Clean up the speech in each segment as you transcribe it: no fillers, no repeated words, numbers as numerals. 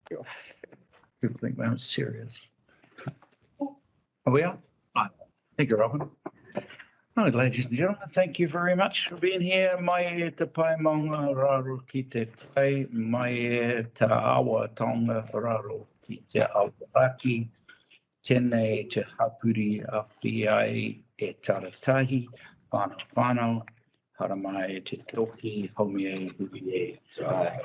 People think we're serious. Are we on? Right. Thank you, Robin. Right, ladies and gentlemen, thank you very much for being here. Mai e te pai maunga raro ki te tai, mai e te awa tonga raro ki te awaraki, tēnei te hapuri a whiai e taratahi, whanau, haramai e te toki, haumi e hui e tai.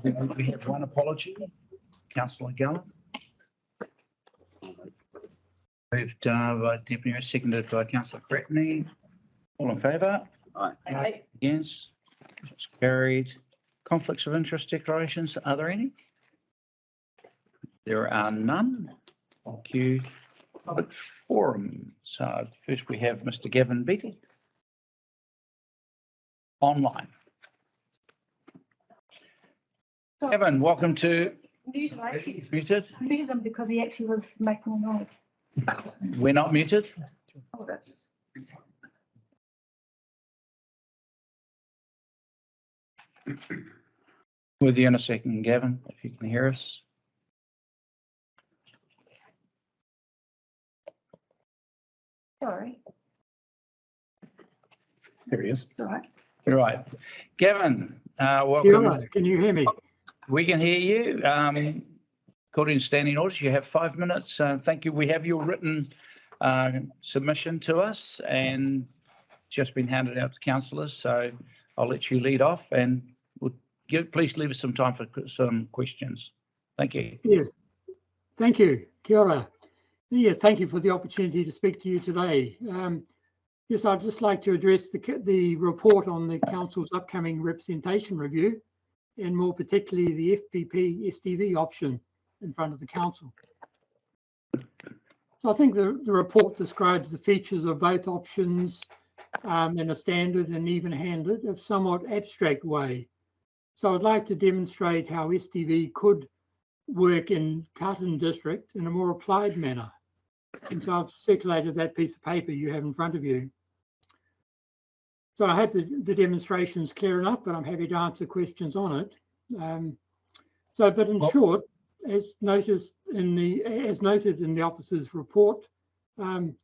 We have one apology, Councillor Gallen. Moved by Deputy Mayor, seconded by Councillor Cretney. All in favour? Aye. Against? It's carried. Conflicts of interest declarations, are there any? There are none. Thank you. Public forum. So first we have Mr. Gavin Beattie. Online. Gavin, welcome to. Muted, I actually Muted. muted him because he actually was making a noise. We're not muted. Oh, that's- With you in a second, Gavin, if you can hear us. Sorry, There he is. it's all right. All right. Gavin, Kia welcome. ora, can you hear me? We can hear you. According to standing orders, you have 5 minutes. Thank you. We have your written submission to us and just been handed out to councillors. So I'll let you lead off and please leave us some time for some questions. Thank you. Yes, thank you. Kia ora. Yes, thank you for the opportunity to speak to you today. Yes, I'd just like to address the report on the council's upcoming representation review and more particularly the FPP STV option in front of the council. So I think the report describes the features of both options in a standard and even-handed, a somewhat abstract way. So I'd like to demonstrate how STV could work in Carterton district in a more applied manner. And so I've circulated that piece of paper you have in front of you. So I hope the demonstration's clear enough, but I'm happy to answer questions on it. But in short, as noted in the officer's report,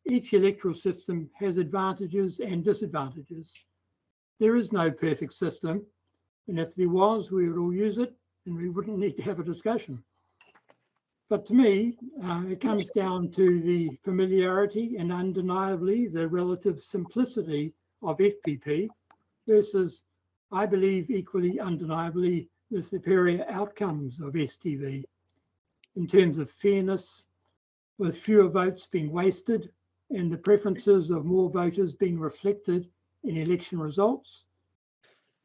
each electoral system has advantages and disadvantages. There is no perfect system, and if there was, we would all use it and we wouldn't need to have a discussion. But to me, it comes down to the familiarity and undeniably the relative simplicity of FPP versus, I believe, equally undeniably the superior outcomes of STV in terms of fairness, with fewer votes being wasted and the preferences of more voters being reflected in election results,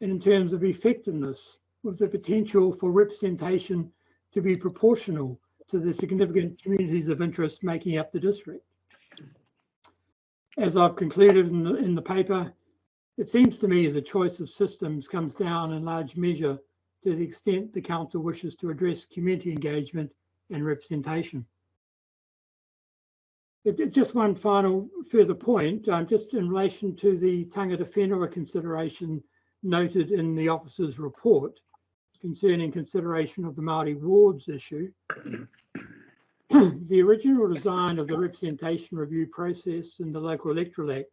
and in terms of effectiveness, with the potential for representation to be proportional to the significant communities of interest making up the district. As I've concluded in the paper, it seems to me the choice of systems comes down in large measure to the extent the council wishes to address community engagement and representation. Just one final further point, just in relation to the tangata whenua consideration noted in the officer's report concerning consideration of the Māori wards issue. The original design of the representation review process in the Local Electoral Act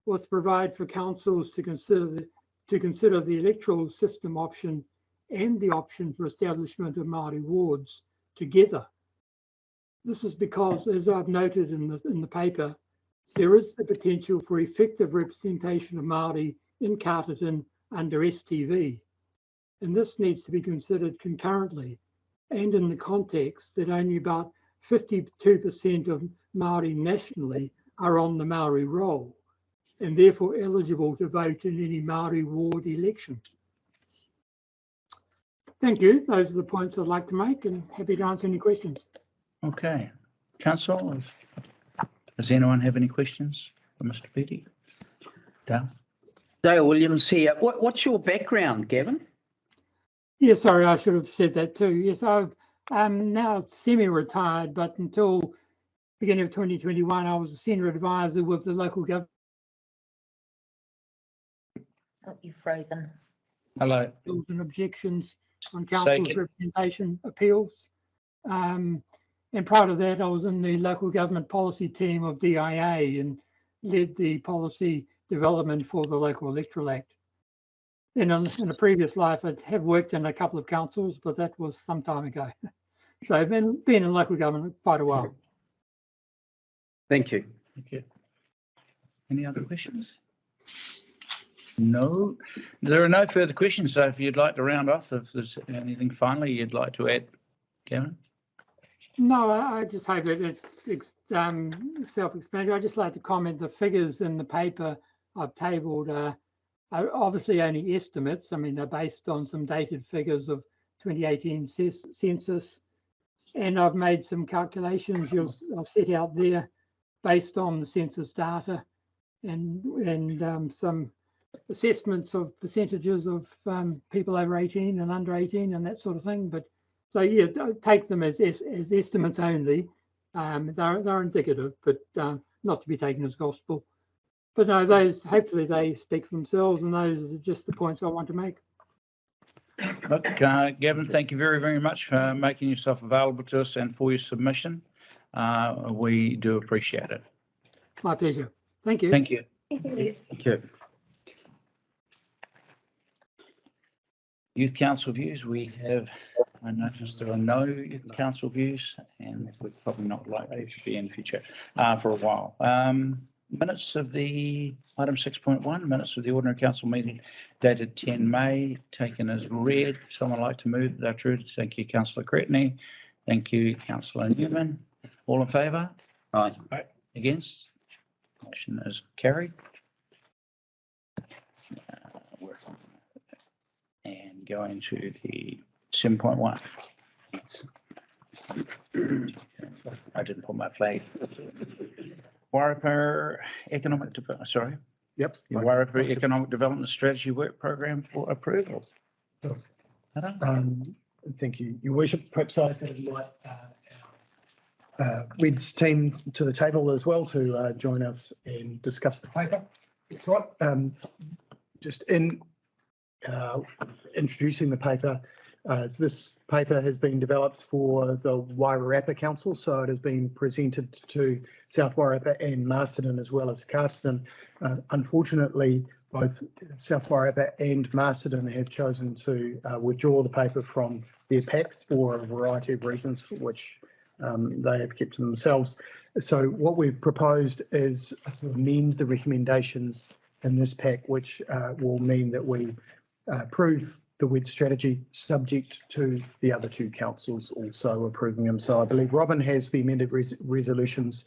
was to provide for councils to consider the electoral system option and the option for establishment of Māori wards together. This is because, as I've noted in the paper, there is the potential for effective representation of Māori in Carterton under STV, and this needs to be considered concurrently and in the context that only about 52% of Māori nationally are on the Māori roll and therefore eligible to vote in any Māori ward election. Thank you. Those are the points I'd like to make and happy to answer any questions. Okay. Council, does anyone have any questions for Mr. Beattie? Dale Williams here. What's your background, Gavin? Yeah, sorry, I should have said that too. Yes, I'm now semi-retired, but until beginning of 2021, I was a senior advisor with the local government. Oh, you're frozen. Hello. And objections on council's Second. representation appeals. And prior to that, I was in the local government policy team of DIA and led the policy development for the Local Electoral Act. In a previous life, I have worked in a couple of councils, but that was some time ago. So I've been in local government quite a while. Thank you. Thank you. Any other questions? No, there are no further questions. So if you'd like to round off, if there's anything finally you'd like to add, Kevin? No, I just hope that it's self-explanatory. I just like to comment the figures in the paper I've tabled are obviously only estimates. I mean, they're based on some dated figures of 2018 census. And I've made some calculations I'll set out there based on the census data and some assessments of percentages of people over 18 and under 18 and that sort of thing. But so yeah, don't take them as estimates only. They're indicative, but not to be taken as gospel. But no, those hopefully they speak for themselves, and those are just the points I want to make. Look, Gavin, thank you very, very much for making yourself available to us and for your submission. We do appreciate it. My pleasure. Thank you. Thank you. Thank you. Youth Council views, we have, I noticed there are no Youth Council views, and we're probably not likely to be in future for a while. Minutes of the item 6.1, minutes of the ordinary council meeting dated 10 May, taken as read. Someone like to move that through? Thank you, Councillor Cretney. Thank you, Councillor Newman. All in favour? Aye. Against? Motion is carried. And going to the 7.1. I didn't pull my flag. Wairarapa Economic Development, sorry. Yep. The Wairarapa Economic Development Strategy Work Program for approval. Thank you, Your Worship. Perhaps I could invite WED's team to the table as well to join us and discuss the paper. That's right. Just in introducing the paper, this paper has been developed for the Wairarapa Council, so it has been presented to South Wairarapa and Masterton as well as Carterton. Unfortunately, both South Wairarapa and Masterton have chosen to withdraw the paper from their packs for a variety of reasons, which they have kept to themselves. So what we've proposed is to amend the recommendations in this pack, which will mean that we approve the WED strategy subject to the other two councils also approving them. So I believe Robin has the amended resolutions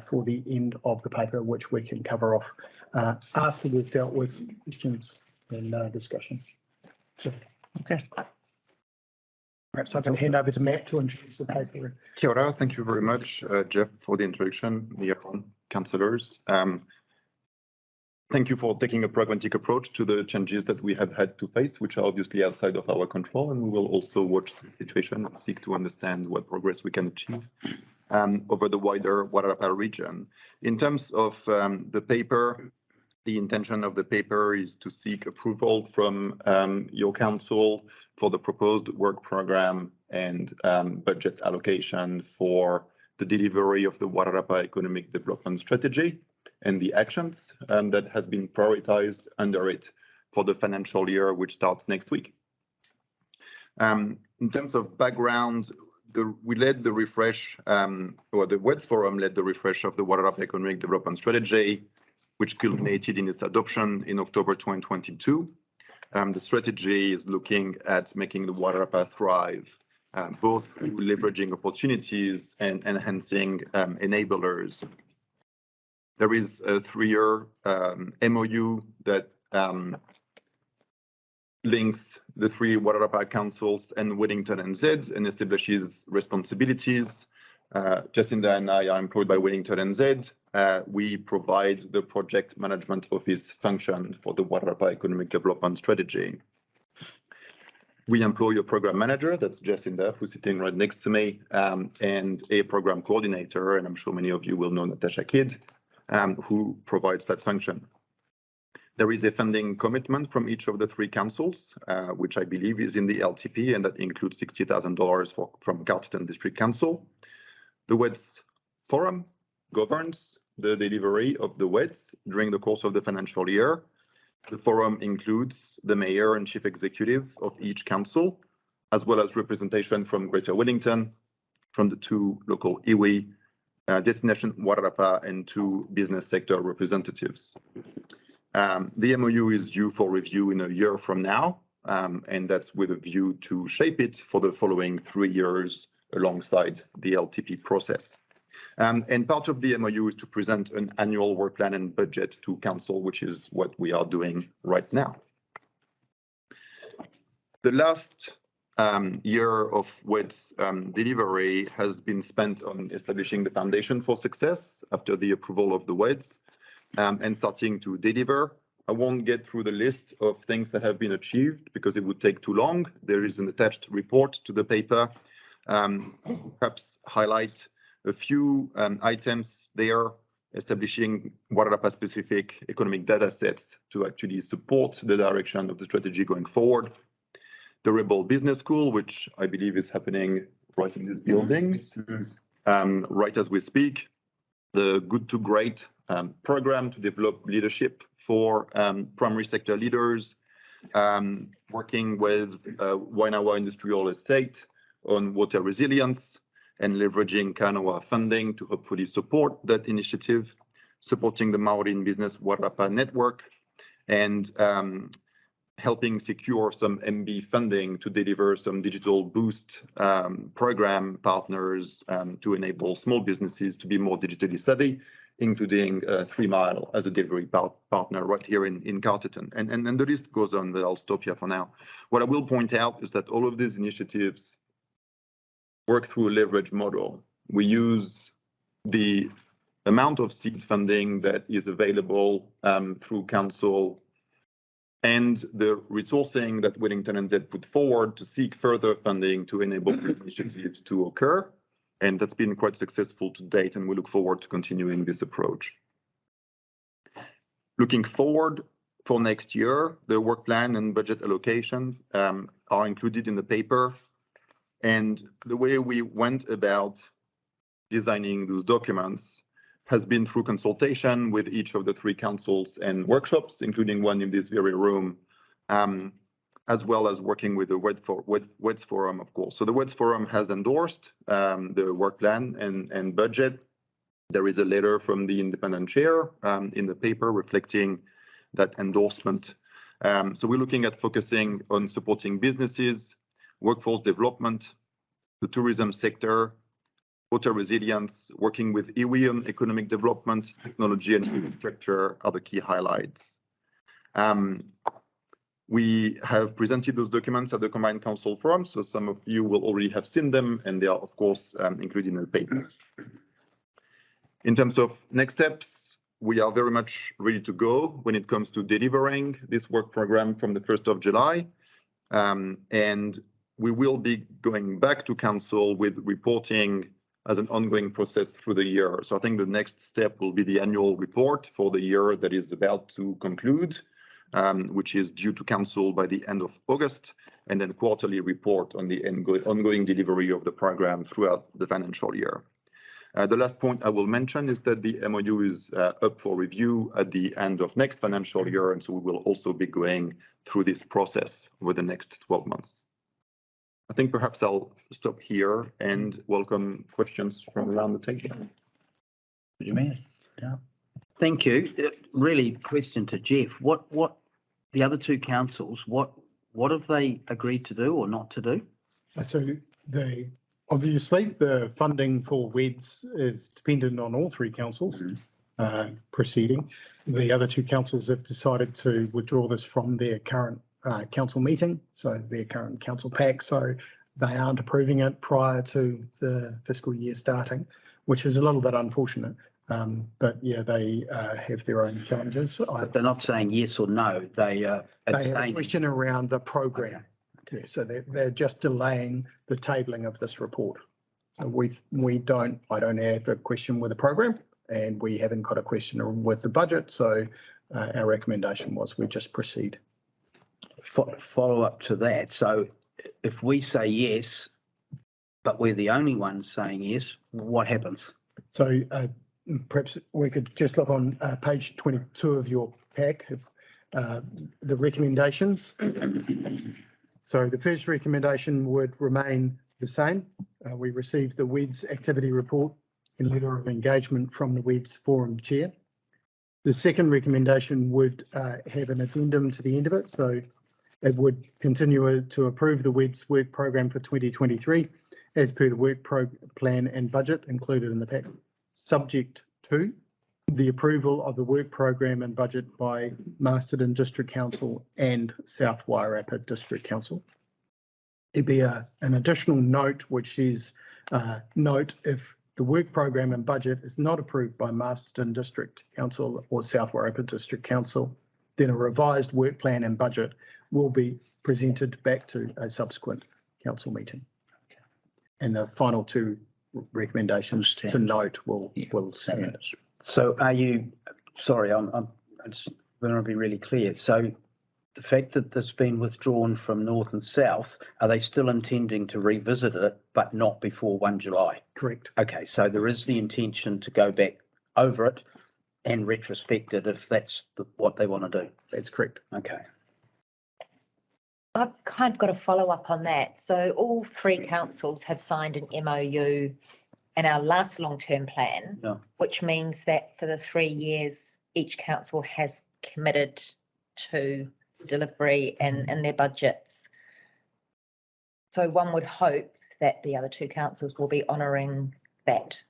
for the end of the paper, which we can cover off after we've dealt with questions and discussion. Okay. Perhaps I can hand over to Matt to introduce the paper. Kia ora, thank you very much, Jeff, for the introduction. Dear councillors. Thank you for taking a pragmatic approach to the changes that we have had to face, which are obviously outside of our control, and we will also watch the situation and seek to understand what progress we can achieve over the wider Wairarapa region. In terms of the paper, the intention of the paper is to seek approval from your council for the proposed work program and budget allocation for the delivery of the Wairarapa Economic Development Strategy and the actions that has been prioritized under it for the financial year, which starts next week. In terms of background, we led the refresh, or the WEDS Forum led the refresh of the Wairarapa Economic Development Strategy, which culminated in its adoption in October 2022. The strategy is looking at making the Wairarapa thrive, both leveraging opportunities and enhancing enablers. There is a 3-year MOU that links the 3 Wairarapa councils and Wellington NZ and establishes responsibilities. Jacinda and I are employed by Wellington NZ. We provide the project management office function for the Wairarapa Economic Development Strategy. We employ a program manager, that's Jacinda, who's sitting right next to me, and a program coordinator, and I'm sure many of you will know Natasha Kidd, who provides that function. There is a funding commitment from each of the three councils, which I believe is in the LTP, and that includes $60,000 from Carterton District Council. The WEDS Forum governs the delivery of the WEDS during the course of the financial year. The forum includes the mayor and chief executive of each council, as well as representation from Greater Wellington, from the two local iwi, destination Wairarapa, and two business sector representatives. The MOU is due for review in a year from now, and that's with a view to shape it for the following 3 years alongside the LTP process. And part of the MOU is to present an annual work plan and budget to council, which is what we are doing right now. The last year of WED's delivery has been spent on establishing the foundation for success after the approval of the WEDs and starting to deliver. I won't get through the list of things that have been achieved because it would take too long. There is an attached report to the paper. Perhaps highlight a few items there, establishing Wairarapa specific economic data sets to actually support the direction of the strategy going forward. The Rebel Business School, which I believe is happening right in this building, right as we speak. The Good to Great program to develop leadership for primary sector leaders, working with Wainawa Industrial Estate on water resilience and leveraging Kanawa funding to hopefully support that initiative, supporting the Maori Business Wairarapa network, and helping secure some MB funding to deliver some digital boost program partners to enable small businesses to be more digitally savvy, including 3 Mile as a delivery partner right here in Carterton. And the list goes on, but I'll stop here for now. What I will point out is that all of these initiatives work through a leverage model. We use the amount of seed funding that is available through council and the resourcing that Wellington and Z put forward to seek further funding to enable these initiatives to occur. And that's been quite successful to date, and we look forward to continuing this approach. Looking forward for next year, the work plan and budget allocation are included in the paper. And the way we went about designing those documents has been through consultation with each of the 3 councils and workshops, including one in this very room, as well as working with the WEDS Forum, of course. So the WEDS Forum has endorsed the work plan and budget. There is a letter from the independent chair in the paper reflecting that endorsement. So we're looking at focusing on supporting businesses, workforce development, the tourism sector, water resilience, working with iwi on economic development, technology and infrastructure are the key highlights. We have presented those documents at the Combined Council Forum, so some of you will already have seen them, and they are, of course, included in the paper. In terms of next steps, we are very much ready to go when it comes to delivering this work program from the 1st of July. And we will be going back to council with reporting as an ongoing process through the year. So I think the next step will be the annual report for the year that is about to conclude, which is due to council by the end of August, and then quarterly report on the ongoing delivery of the program throughout the financial year. The last point I will mention is that the MOU is up for review at the end of next financial year, and so we will also be going through this process over the next 12 months. I think perhaps I'll stop here and welcome questions from around the table. You mean? Yeah. Thank you. Really, question to Jeff. What the other 2 councils, what have they agreed to do or not to do? So obviously the funding for WEDS is dependent on all 3 councils proceeding. The other 2 councils have decided to withdraw this from their current council meeting, so their current council pack, so they aren't approving it prior to the fiscal year starting, which is a little bit unfortunate. But yeah, they have their own challenges. But they're not saying yes or no. They have a question around the program. Okay. Yeah, so they're just delaying the tabling of this report. So I don't have a question with the program, and we haven't got a question with the budget. So our recommendation was we just proceed. Follow up to that. So if we say yes, but we're the only ones saying yes, what happens? So perhaps we could just look on page 22 of your pack, if, the recommendations. So the first recommendation would remain the same. We received the WEDS activity report and letter of engagement from the WEDS forum chair. The second recommendation would have an addendum to the end of it. So it would continue to approve the WEDS work program for 2023 as per the work plan and budget included in the pack, subject to the approval of the work program and budget by Masterton District Council and South Wairarapa District Council. There'd be an additional note which is note if the work program and budget is not approved by Masterton District Council or South Wairarapa District Council, then a revised work plan and budget will be presented back to a subsequent council meeting. And the final two recommendations to note will stand. So are you, sorry, I just want to be really clear. So the fact that that's been withdrawn from North and South, are they still intending to revisit it, but not before 1 July? Correct. Okay, so there is the intention to go back over it and retrospect it if that's what they want to do. That's correct. Okay. I've kind of got a follow-up on that. So all three councils have signed an MOU in our last long-term plan, Yeah. which means that for the 3 years, each council has committed to delivery in their budgets. So one would hope that the other two councils will be honouring that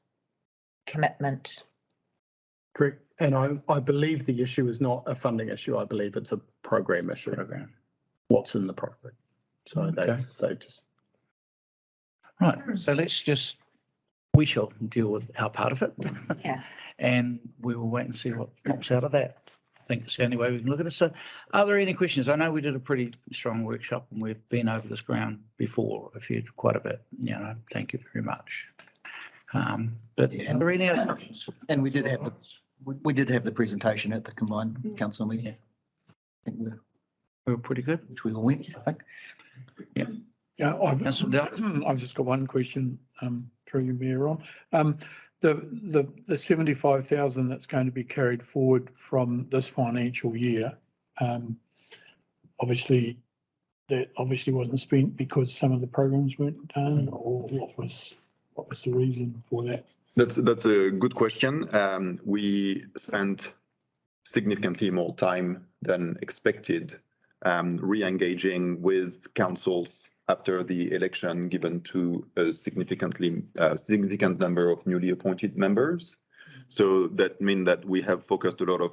commitment. Correct. And I believe the issue is not a funding issue. I believe it's a program issue. What's in the program. So Okay. they just. Right, so we shall deal with our part of it. Yeah. And we will wait and see what pops out of that. I think it's the only way we can look at it. So are there any questions? I know we did a pretty strong workshop and we've been over this ground before, quite a bit, thank you very much. But are there any other questions? And we did have the presentation at the combined council meeting. Yeah. I think We were pretty good. which we all went, I think. Yeah, Councillor Dell? I've just got one question through you, Mayor Ron. The 75,000 that's going to be carried forward from this financial year, obviously wasn't spent because some of the programs weren't done, or what was the reason for that? That's a good question. We spent significantly more time than expected re-engaging with councils after the election, given to a significant number of newly appointed members. So that means that we have focused a lot of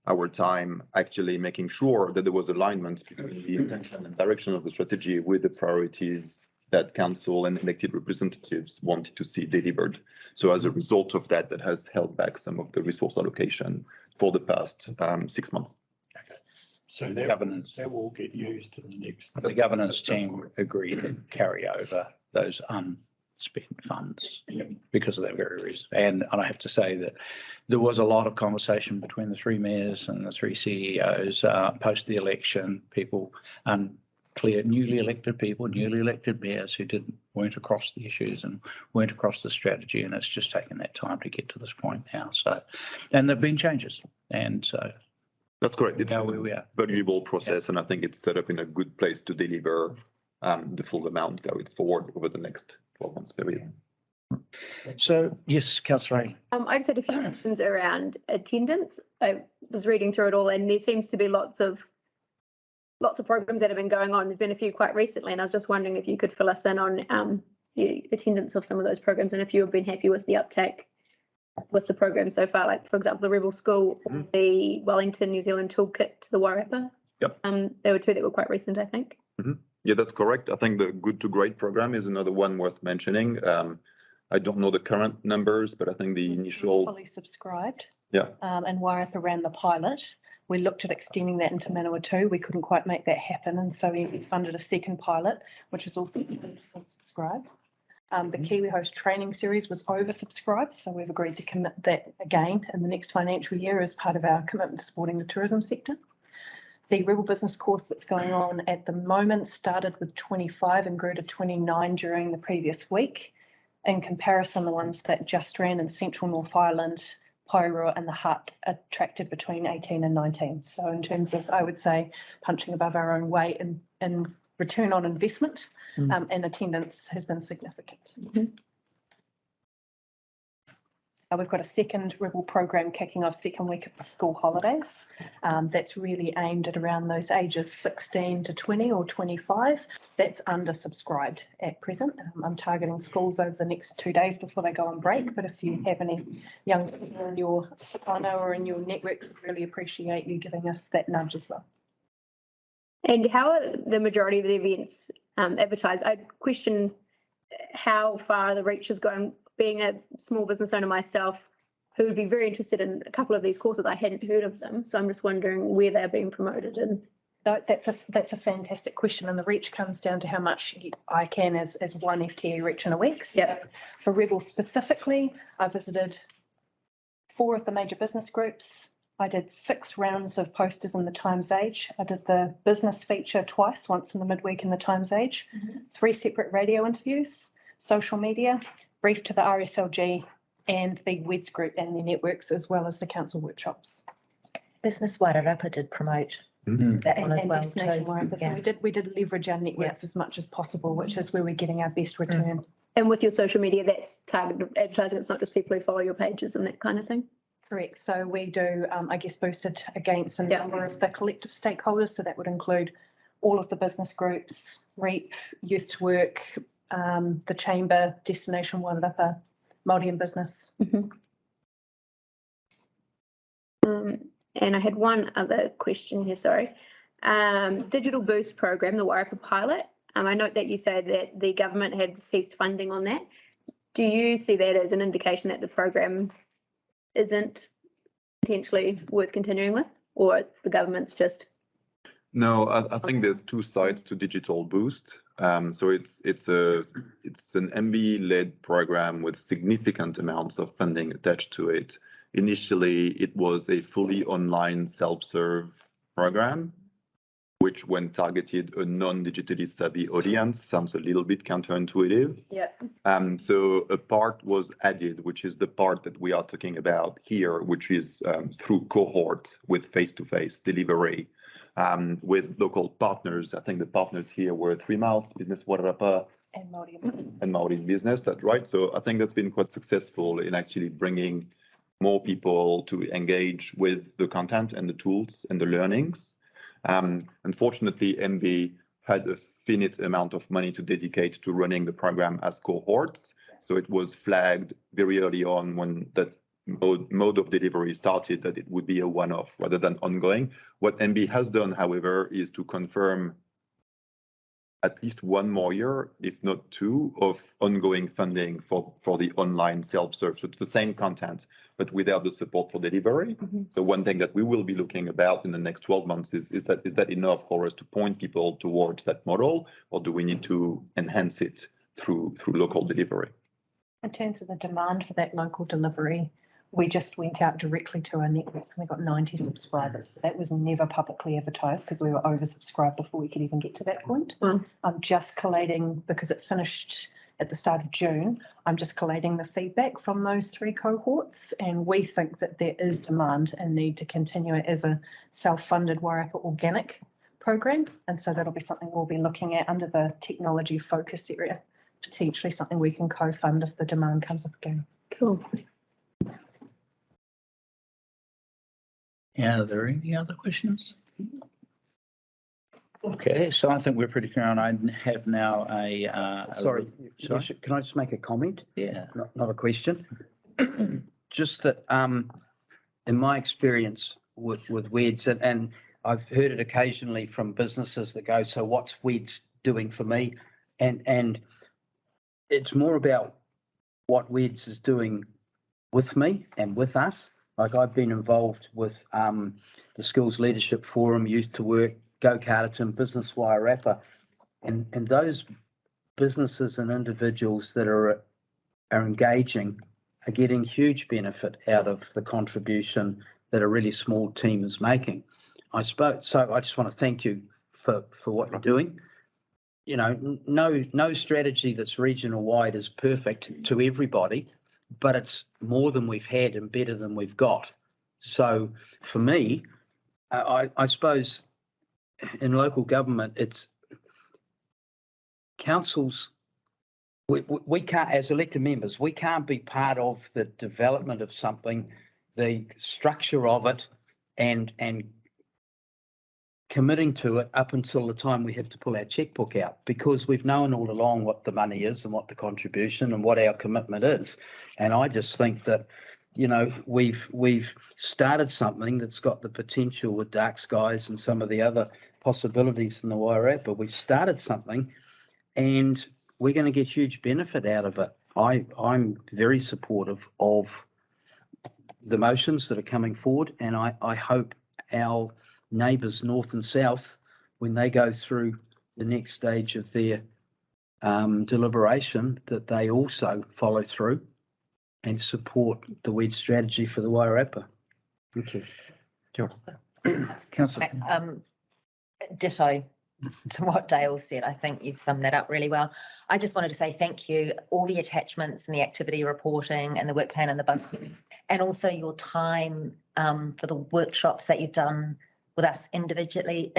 our time actually making sure that there was alignment between the intention and direction of the strategy with the priorities that council and elected representatives wanted to see delivered. So as a result of that, that has held back some of the resource allocation for the past 6 months. So that will get used in the next. The governance team agreed to carry over those unspent funds because of that very reason. And I have to say that there was a lot of conversation between the three mayors and the three CEOs post the election. People, newly elected mayors who weren't across the issues and weren't across the strategy. And it's just taken that time to get to this point now. So, and there've been changes. And so. That's correct. It's where we are. valuable process, and I think it's set up in a good place to deliver the full amount carried forward over the next 12 months period. So, yes, Councillor Ray. I just had a few questions around attendance. I was reading through it all, and there seems to be lots of programs that have been going on. There's been a few quite recently, and I was just wondering if you could fill us in on the attendance of some of those programs, and if you have been happy with the uptake with the program so far, like for example, the Rebel School, the Wellington New Zealand Toolkit to the Wairarapa. Yep. There were two that were quite recent, I think. Yeah, that's correct. I think the Good to Great program is another one worth mentioning. I don't know the current numbers, but I think the initial. Fully subscribed. Yeah. And Wairarapa ran the pilot. We looked at extending that into Manawatu. We couldn't quite make that happen. And so we funded a second pilot, which is also fully subscribed. The Kiwi Host training series was oversubscribed, so we've agreed to commit that again in the next financial year as part of our commitment to supporting the tourism sector. The Rebel Business course that's going on at the moment started with 25 and grew to 29 during the previous week. In comparison, the ones that just ran in Central North Island, Pairua and the Hut attracted between 18 and 19. So in terms of, I would say, punching above our own weight and return on investment and attendance has been significant. We've got a second Rebel program kicking off second week of the school holidays. That's really aimed at around those ages 16 to 20 or 25. That's undersubscribed at present. I'm targeting schools over the next 2 days before they go on break. But if you have any young people in your whānau or in your networks, we'd really appreciate you giving us that nudge as well. And how are the majority of the events advertised? I question how far the reach is going. Being a small business owner myself, who would be very interested in a couple of these courses, I hadn't heard of them. So I'm just wondering where they're being promoted. And no, that's a fantastic question, and the reach comes down to how much I can as one FTE reach in a week. So Yep. For Rebel specifically, I visited 4 of the major business groups. I did 6 rounds of posters in the Times Age. I did the business feature twice, once in the midweek in the Times Age, 3 separate radio interviews, social media, brief to the RSLG and the WEDS group and their networks, as well as the council workshops. Business Wairarapa did promote that one as And well Destination too. Wairarapa. So Yeah. we did leverage our networks as much as possible, which is where we're getting our best return. and with your social media, that's targeted advertising. It's not just people who follow your pages and that kind of thing. Correct. So we do, I guess, boosted against a number of the collective stakeholders. So that would include all of the business groups, REAP, Youth to Work, the Chamber, Destination Wairarapa, Māori in Business. And I had one other question here, sorry. Digital Boost program, the Wairarapa pilot. I note that you say that the government had ceased funding on that. Do you see that as an indication that the program isn't potentially worth continuing with, or the government's just? No, I think there's 2 sides to Digital Boost. So it's an MB-led program with significant amounts of funding attached to it. Initially, it was a fully online self-serve program, which when targeted a non-digitally savvy audience, sounds a little bit counterintuitive. Yeah. So a part was added, which is the part that we are talking about here, which is through cohort with face-to-face delivery. With local partners. I think the partners here were 3 Miles, Business Wairarapa, And Māori in Business. and Māori in Business, that's right. So I think that's been quite successful in actually bringing more people to engage with the content and the tools and the learnings. Unfortunately, MB had a finite amount of money to dedicate to running the program as cohorts. So it was flagged very early on when that mode of delivery started that it would be a one-off rather than ongoing. What MB has done, however, is to confirm at least 1 more year, if not 2, of ongoing funding for the online self-serve. So it's the same content, but without the support for delivery. So one thing that we will be looking about in the next 12 months is that enough for us to point people towards that model, or do we need to enhance it through local delivery? In terms of the demand for that local delivery, we just went out directly to our networks and we got 90 subscribers. That was never publicly advertised because we were oversubscribed before we could even get to that point. I'm just collating, because it finished at the start of June, I'm just collating the feedback from those 3 cohorts, and we think that there is demand and need to continue it as a self-funded Wairarapa organic program. And so that'll be something we'll be looking at under the technology focus area, potentially something we can co-fund if the demand comes up again. Cool. Are there any other questions? Okay, so I think we're pretty clear, and I have now Sorry, Sorry? can I just make a comment? Yeah. Not a question. Just that, in my experience with WEDS, and I've heard it occasionally from businesses that go, so what's WEDS doing for me? And it's more about what WEDS is doing with me and with us. Like I've been involved with the Skills Leadership Forum, Youth to Work, Go Carterton, Business Wairarapa, and those businesses and individuals that are engaging are getting huge benefit out of the contribution that a really small team is making. I suppose, so I just want to thank you for what you're doing. You know, no strategy that's regional wide is perfect to everybody, but it's more than we've had and better than we've got. So for me, I suppose in local government, it's councils. We can't, as elected members, we can't be part of the development of something, the structure of it, and committing to it up until the time we have to pull our checkbook out, because we've known all along what the money is and what the contribution and what our commitment is. And I just think that, you know, we've started something that's got the potential with dark skies and some of the other possibilities in the Wairarapa. We've started something, and we're going to get huge benefit out of it. I'm very supportive of the motions that are coming forward, and I hope our neighbours north and south, when they go through the next stage of their deliberation, that they also follow through and support the WED strategy for the Wairarapa. Thank you. Councillor. Ditto to what Dale said. I think you've summed that up really well. I just wanted to say thank you, all the attachments and the activity reporting and the work plan and the budget, and also your time for the workshops that you've done with us individually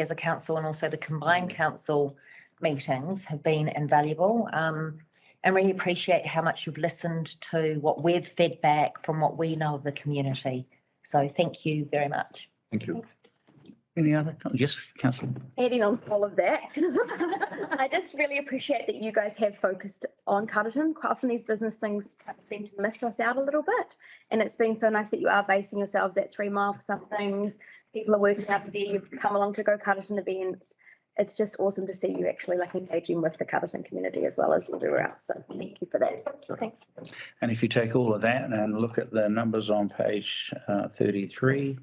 as a council, and also the combined council meetings have been invaluable. And really appreciate how much you've listened to what we've fed back from what we know of the community. So thank you very much. Thank you. Any other? Yes, Councillor. Adding on all of that, I just really appreciate that you guys have focused on Carterton. Quite often these business things seem to miss us out a little bit. And it's been so nice that you are basing yourselves at 3 Mile for some things. People are working out there, you've come along to go Carterton events. It's just awesome to see you actually like engaging with the Carterton community as well as everywhere else. So thank you for that. Thanks. And if you take all of that and look at the numbers on page 33,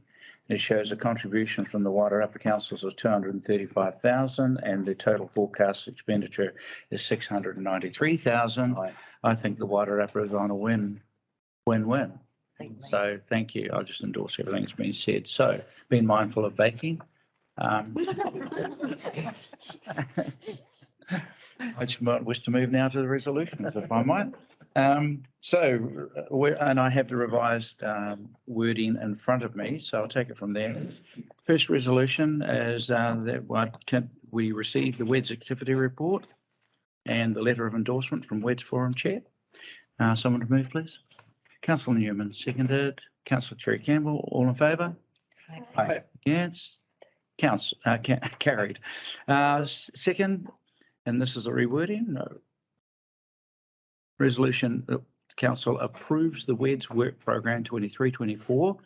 it shows a contribution from the Wairarapa councils of 235,000, and the total forecast expenditure is 693,000. I think the Wairarapa is on a win-win. So thank you. I'll just endorse everything that's been said. So being mindful of baking. I just wish to move now to the resolutions, if I might. And I have the revised wording in front of me, so I'll take it from there. First resolution is that we received the WED's activity report and the letter of endorsement from WED's Forum Chair. Someone to move, please. Councillor Newman, seconded. Councillor Cherry Campbell, all in favour? Aye. Against? Carried. Second, and this is a rewording, no. Resolution, council approves the WED's work program 23-24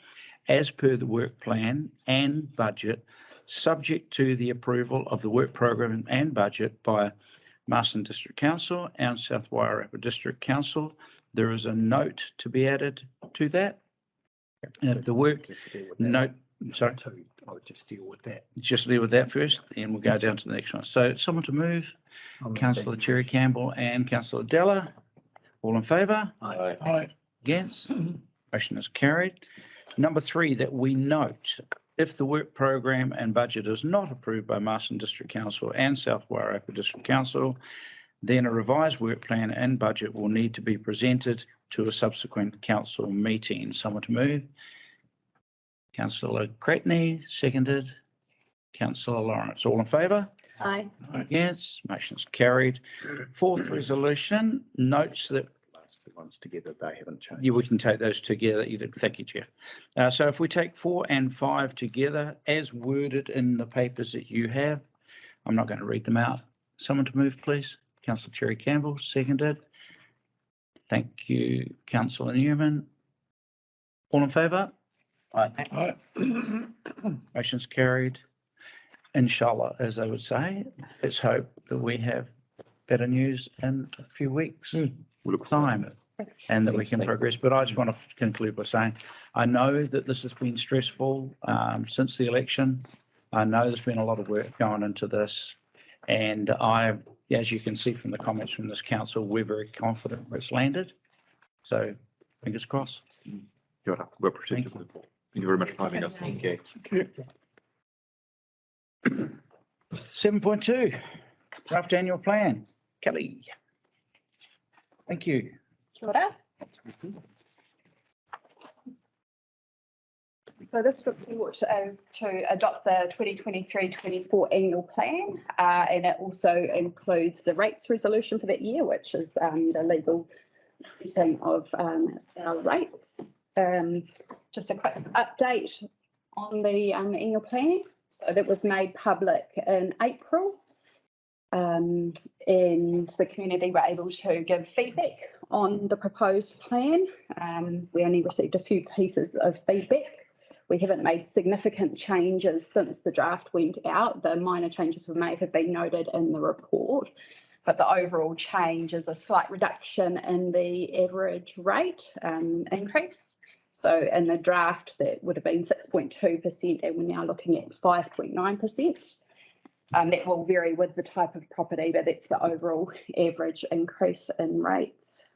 as per the work plan and budget, subject to the approval of the work program and budget by Marsden District Council and South Wairarapa District Council. There is a note to be added to that. The work note, sorry. I'll just deal with that. Just deal with that first, and we'll go down to the next one. So someone to move, Councillor Cherry Campbell and Councillor Della. All in favour? Aye. Aye. Against? Motion is carried. Number 3, that we note if the work program and budget is not approved by Marsden District Council and South Wairarapa District Council, then a revised work plan and budget will need to be presented to a subsequent council meeting. Someone to move. Councillor Cretney, seconded. Councillor Lawrence, all in favour? Aye. Against? Motion's carried. Fourth resolution notes that Last 2 ones together, they haven't changed. yeah, we can take those together. Thank you, Chair. So if we take 4 and 5 together as worded in the papers that you have, I'm not going to read them out. Someone to move, please. Councillor Cherry Campbell, seconded. Thank you, Councillor Newman. All in favour? Aye. Aye. Motion's carried. Inshallah, as I would say, let's hope that we have better news in a few weeks' time and that we can progress. But I just want to conclude by saying, I know that this has been stressful since the election. I know there's been a lot of work going into this, and yeah, as you can see from the comments from this council, we're very confident it's landed. So fingers crossed. Kia ora. We appreciate Thank it. Thank you very much for having us. Thank you. 7.2, draft annual plan. Kelly. Thank you. Kia ora. So this report is to adopt the 2023-24 annual plan, and it also includes the rates resolution for that year, which is the legal setting of our rates. Just a quick update on the annual plan. So that was made public in April, and the community were able to give feedback on the proposed plan. We only received a few pieces of feedback. We haven't made significant changes since the draft went out. The minor changes we made have been noted in the report, but the overall change is a slight reduction in the average rate increase. So in the draft, that would have been 6.2%, and we're now looking at 5.9%. That will vary with the type of property, but that's the overall average increase in rates.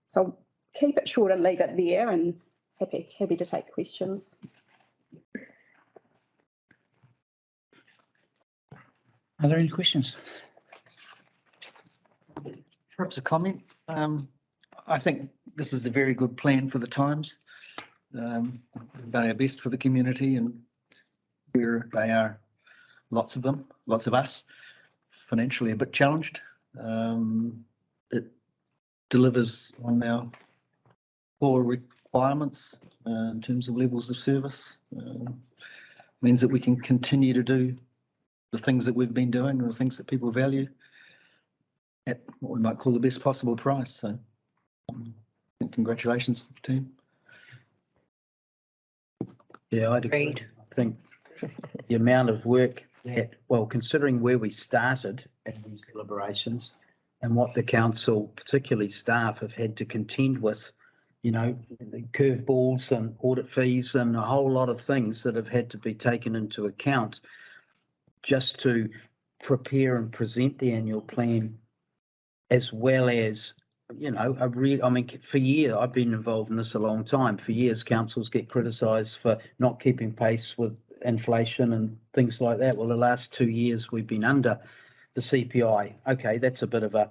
So keep it short and leave it there, and happy to take questions. Are there any questions? Perhaps a comment. I think this is a very good plan for the times. We've done our best for the community, and where they are, lots of them, lots of us, financially a bit challenged. It delivers on our core requirements in terms of levels of service. Means that we can continue to do the things that we've been doing and the things that people value at what we might call the best possible price. So congratulations to the team. Yeah, I'd agree. I think the amount of work, well, considering where we started in these deliberations and what the council, particularly staff, have had to contend with, you know, curveballs and audit fees and a whole lot of things that have had to be taken into account just to prepare and present the annual plan, as well as, you know, I mean, for years, I've been involved in this a long time. For years, councils get criticised for not keeping pace with inflation and things like that. Well, the last 2 years we've been under the CPI. Okay, that's a bit of a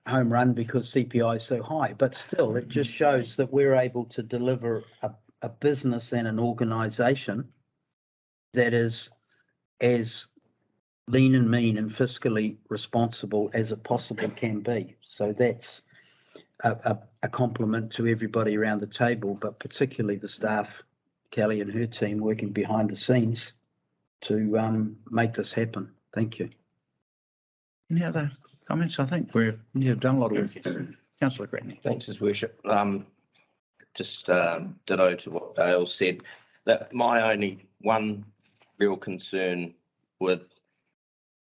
home run because CPI is so high, but still, it just shows that we're able to deliver a business and an organisation that is as lean and mean and fiscally responsible as it possibly can be. So that's a compliment to everybody around the table, but particularly the staff, Kelly and her team, working behind the scenes to make this happen. Thank you. Any other comments? I think you've done a lot of work here. Councillor Gretney. Thanks, His Worship. Just ditto to what Dale said, that my only one real concern with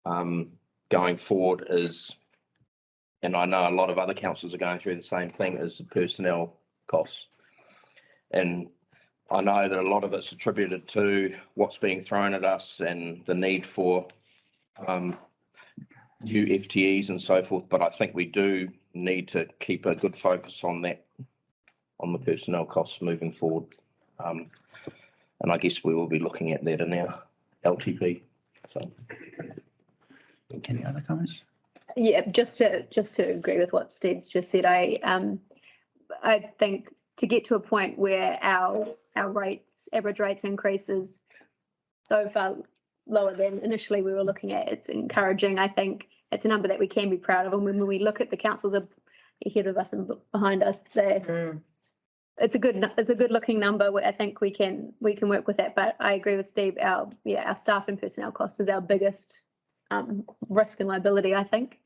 going forward is, and I know a lot of other councils are going through the same thing, is the personnel costs. And I know that a lot of it's attributed to what's being thrown at us and the need for new FTEs and so forth, but I think we do need to keep a good focus on that, on the personnel costs moving forward. And I guess we will be looking at that in our LTP. So, any other comments? Yeah, just to agree with what Steve's just said, I think to get to a point where our average rates increases so far lower than initially we were looking at, it's encouraging. I think it's a number that we can be proud of, and when we look at the councils ahead of us and behind us, it's a good looking number. I think we can work with that. But I agree with Steve. Our staff and personnel costs is our biggest risk and liability, I think,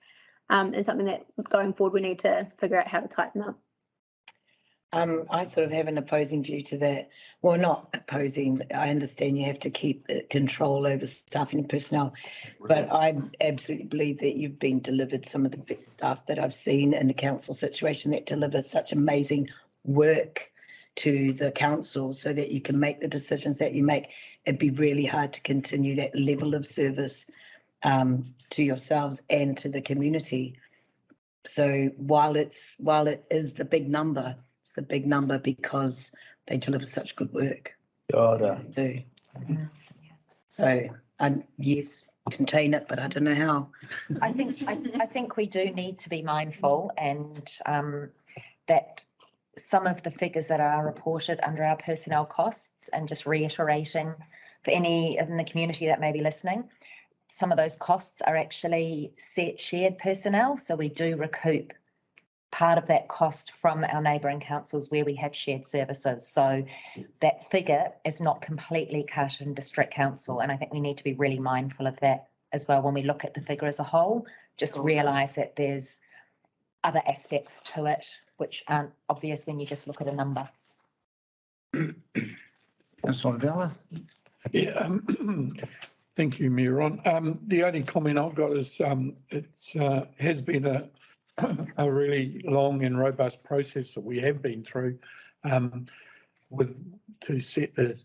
and something that going forward we need to figure out how to tighten up. I sort of have an opposing view to that. Well, not opposing. I understand you have to keep control over staffing and personnel, but I absolutely believe that you've been delivered some of the best staff that I've seen in the council situation that delivers such amazing work to the council so that you can make the decisions that you make. It'd be really hard to continue that level of service to yourselves and to the community. So while it is the big number, it's the big number because they deliver such good work. So yes, contain it, but I don't know how. I think we do need to be mindful and that some of the figures that are reported under our personnel costs, and just reiterating for any in the community that may be listening, some of those costs are actually shared personnel. So we do recoup part of that cost from our neighbouring councils where we have shared services. So that figure is not completely cut in District Council. And I think we need to be really mindful of that as well when we look at the figure as a whole. Just realise that there's other aspects to it which aren't obvious when you just look at a number. Councillor Vella. Yeah, thank you, Mayor Ron. The only comment I've got is it's has been a really long and robust process that we have been through to set the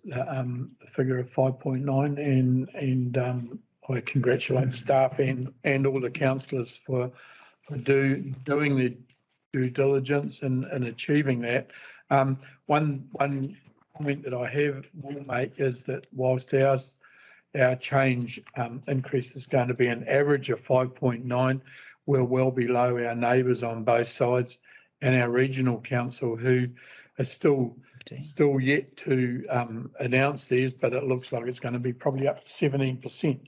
figure of 5.9 and I congratulate staff and all the councillors for doing the due diligence and achieving that. One comment that I will make is that whilst our change increase is going to be an average of 5.9, we're well below our neighbours on both sides and our regional council who are still yet to announce theirs, but it looks like it's going to be probably up to 17%.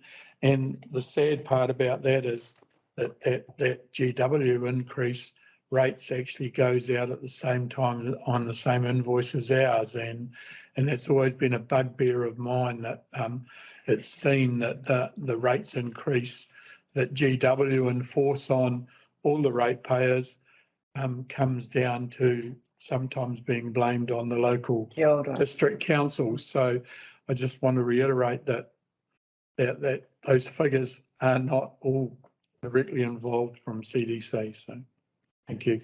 And the sad part about that is that GW increase rates actually goes out at the same time on the same invoice as ours, and that's always been a bugbear of mine that it's seen that the rates increase that GW enforce on all the ratepayers comes down to sometimes being blamed on the local district councils. So I just want to reiterate that those figures are not all directly involved from CDC. So thank you.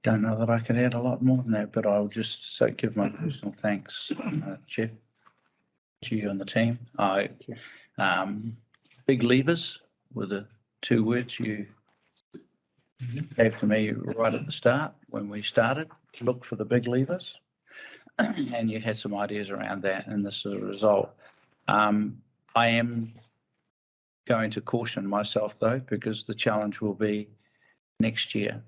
Don't know that I can add a lot more than that, but I'll just give my personal thanks, Jeff, to you and the team. Big levers were the two words you gave to me right at the start when we started. Look for the big levers, and you had some ideas around that, and this is a result. I am going to caution myself though, because the challenge will be next year.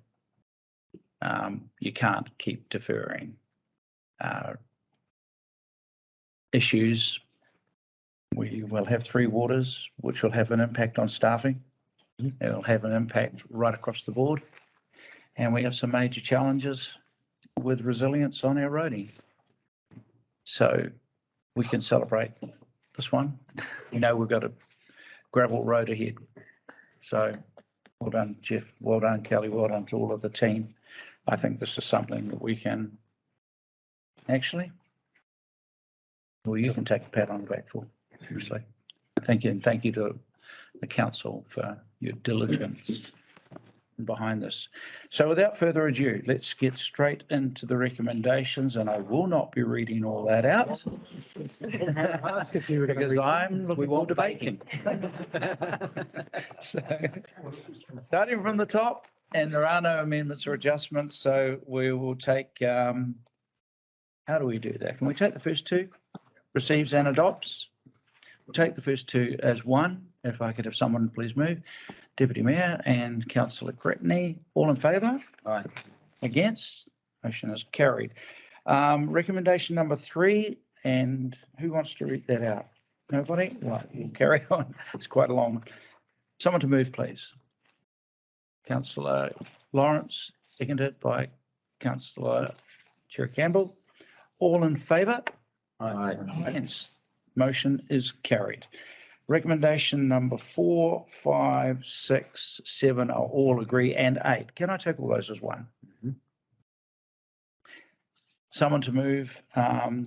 You can't keep deferring issues. We will have 3 waters, which will have an impact on staffing. It'll have an impact right across the board. And we have some major challenges with resilience on our roading. So we can celebrate this one. You know, we've got a gravel road ahead. So well done, Jeff. Well done, Kelly. Well done to all of the team. I think this is something that we can actually, well, you can take a pat on the back for, seriously. Thank you. And thank you to the council for your diligence behind this. So without further ado, let's get straight into the recommendations, and I will not be reading all that out. Ask if you were going to Because I'm looking forward to baking. So, starting from the top, and there are no amendments or adjustments, so we will take, how do we do that? Can we take the first 2, receives and adopts? We'll take the first 2 as one. If I could have someone please move. Deputy Mayor and Councillor Cretney, all in favour? Aye. Against? Motion is carried. Recommendation number 3, and who wants to read that out? Nobody? Right, we'll carry on. It's quite a long one. Someone to move, please. Councillor Lawrence, seconded by Councillor Chair Campbell. All in favour? Aye. Against? Motion is carried. Recommendation number 4, 5, 6, 7 are all agree, and 8. Can I take all those as one? Someone to move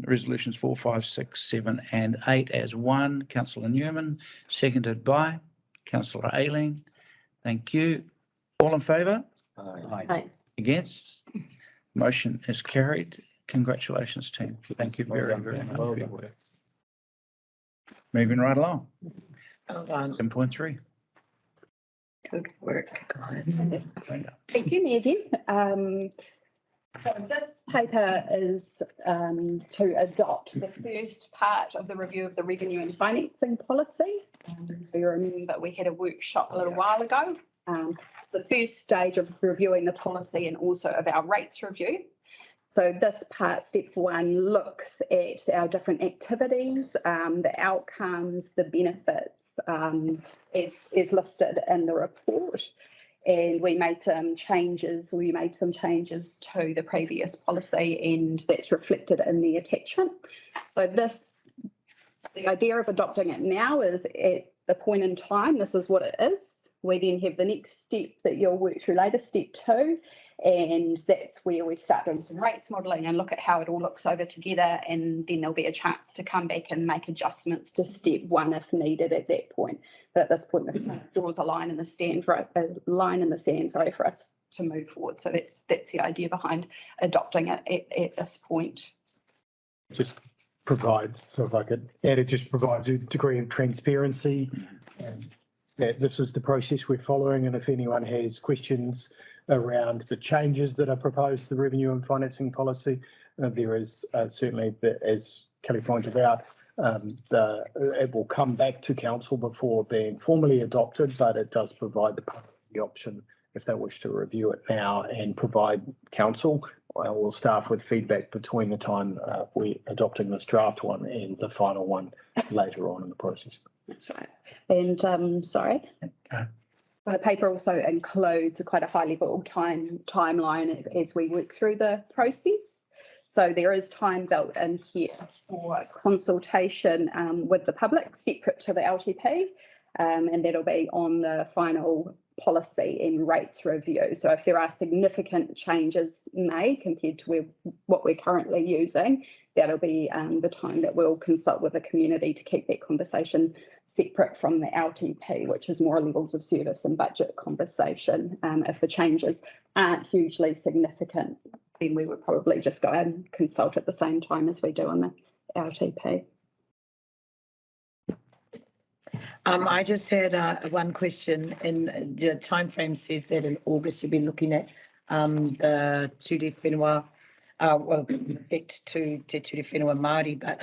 resolutions 4, 5, 6, 7 and 8 as one. Councillor Newman, seconded by Councillor Ayling. Thank you. All in favour? Aye. Against? Motion is carried. Congratulations, team. Thank you very, very much for your work. Moving right along. Well done. 7.3. Good work, guys. Thank you, Megan. So this paper is to adopt the first part of the review of the revenue and financing policy. So you remember we had a workshop a little while ago. It's the first stage of reviewing the policy and also of our rates review. So this part, step 1, looks at our different activities, the outcomes, the benefits, is listed in the report. And we made some changes to the previous policy, and that's reflected in the attachment. So the idea of adopting it now is at the point in time, this is what it is. We then have the next step that you'll work through later, step 2, and that's where we start doing some rates modelling and look at how it all looks over together, and then there'll be a chance to come back and make adjustments to step 1 if needed at that point. But at this point, this draws a line in the sand for us to move forward. So that's the idea behind adopting it at this point. Just provides, so if I could add, it just provides a degree of transparency. And that this is the process we're following, and if anyone has questions around the changes that are proposed to the revenue and financing policy, there is certainly, as Kelly pointed out, it will come back to council before being formally adopted, but it does provide the option if they wish to review it now and provide council or staff with feedback between the time we're adopting this draft one and the final one later on in the process. That's right. And sorry. The paper also includes quite a high-level timeline as we work through the process. So there is time built in here for consultation with the public, separate to the LTP, and that'll be on the final policy and rates review. So if there are significant changes made compared to what we're currently using, that'll be the time that we'll consult with the community to keep that conversation separate from the LTP, which is more levels of service and budget conversation. If the changes aren't hugely significant, then we would probably just go and consult at the same time as we do on the LTP. I just had one question, and the timeframe says that in August you'll be looking at the Tūri Whenua, back to Te Tūri Whenua Māori, but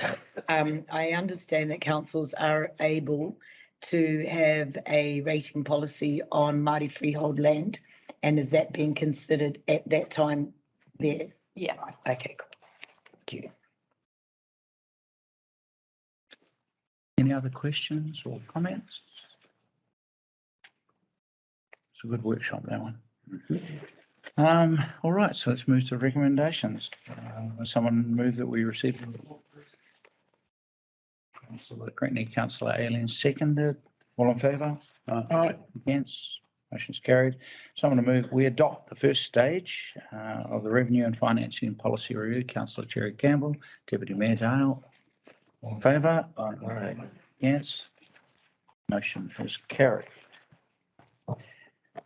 I understand that councils are able to have a rating policy on Māori freehold land, and is that being considered at that time there? Yeah. Okay, cool. Thank you. Any other questions or comments? It's a good workshop, that one. All right, so let's move to recommendations. Someone move that we receive the report. Councillor Gretney, Councillor Alien seconded. All in favour? Aye. Against? Motion's carried. Someone to move we adopt the first stage of the revenue and financing policy review. Councillor Cherry Campbell, Deputy Mayor Dale. All in favour? Aye. Against? Motion is carried.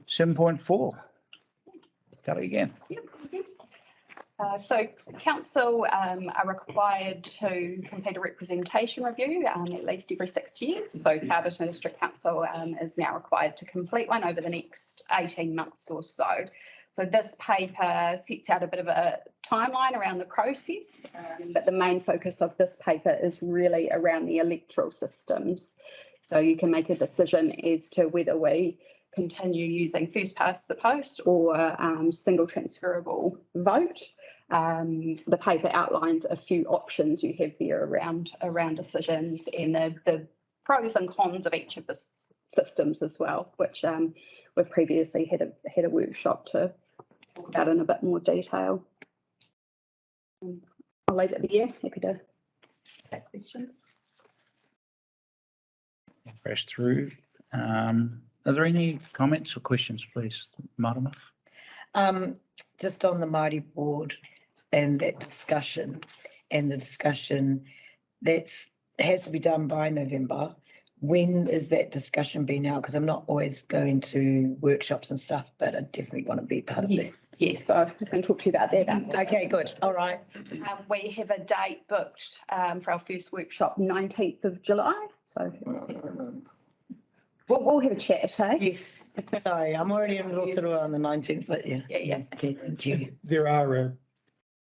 7.4. Kelly again. So council are required to complete a representation review at least every 6 years. So Carterton District Council is now required to complete one over the next 18 months or so. So this paper sets out a bit of a timeline around the process, but the main focus of this paper is really around the electoral systems. So you can make a decision as to whether we continue using first past the post or single transferable vote. The paper outlines a few options you have there around decisions and the pros and cons of each of the systems as well, which we've previously had a workshop to talk about in a bit more detail. I'll leave it there. Happy to take questions. Press through. Are there any comments or questions, please, Marama? Just on the Māori board and that discussion, and the discussion that has to be done by November. when is that discussion being held? Because I'm not always going to workshops and stuff, but I definitely want to be part of that. Yes, so I was going to talk to you about that. Okay, good. All right. We have a date booked for our first workshop, 19th of July. So we'll have a chat, eh? Yes. Sorry, I'm already in Rotorua on the 19th, but yeah. Yeah. Okay, thank you. There are a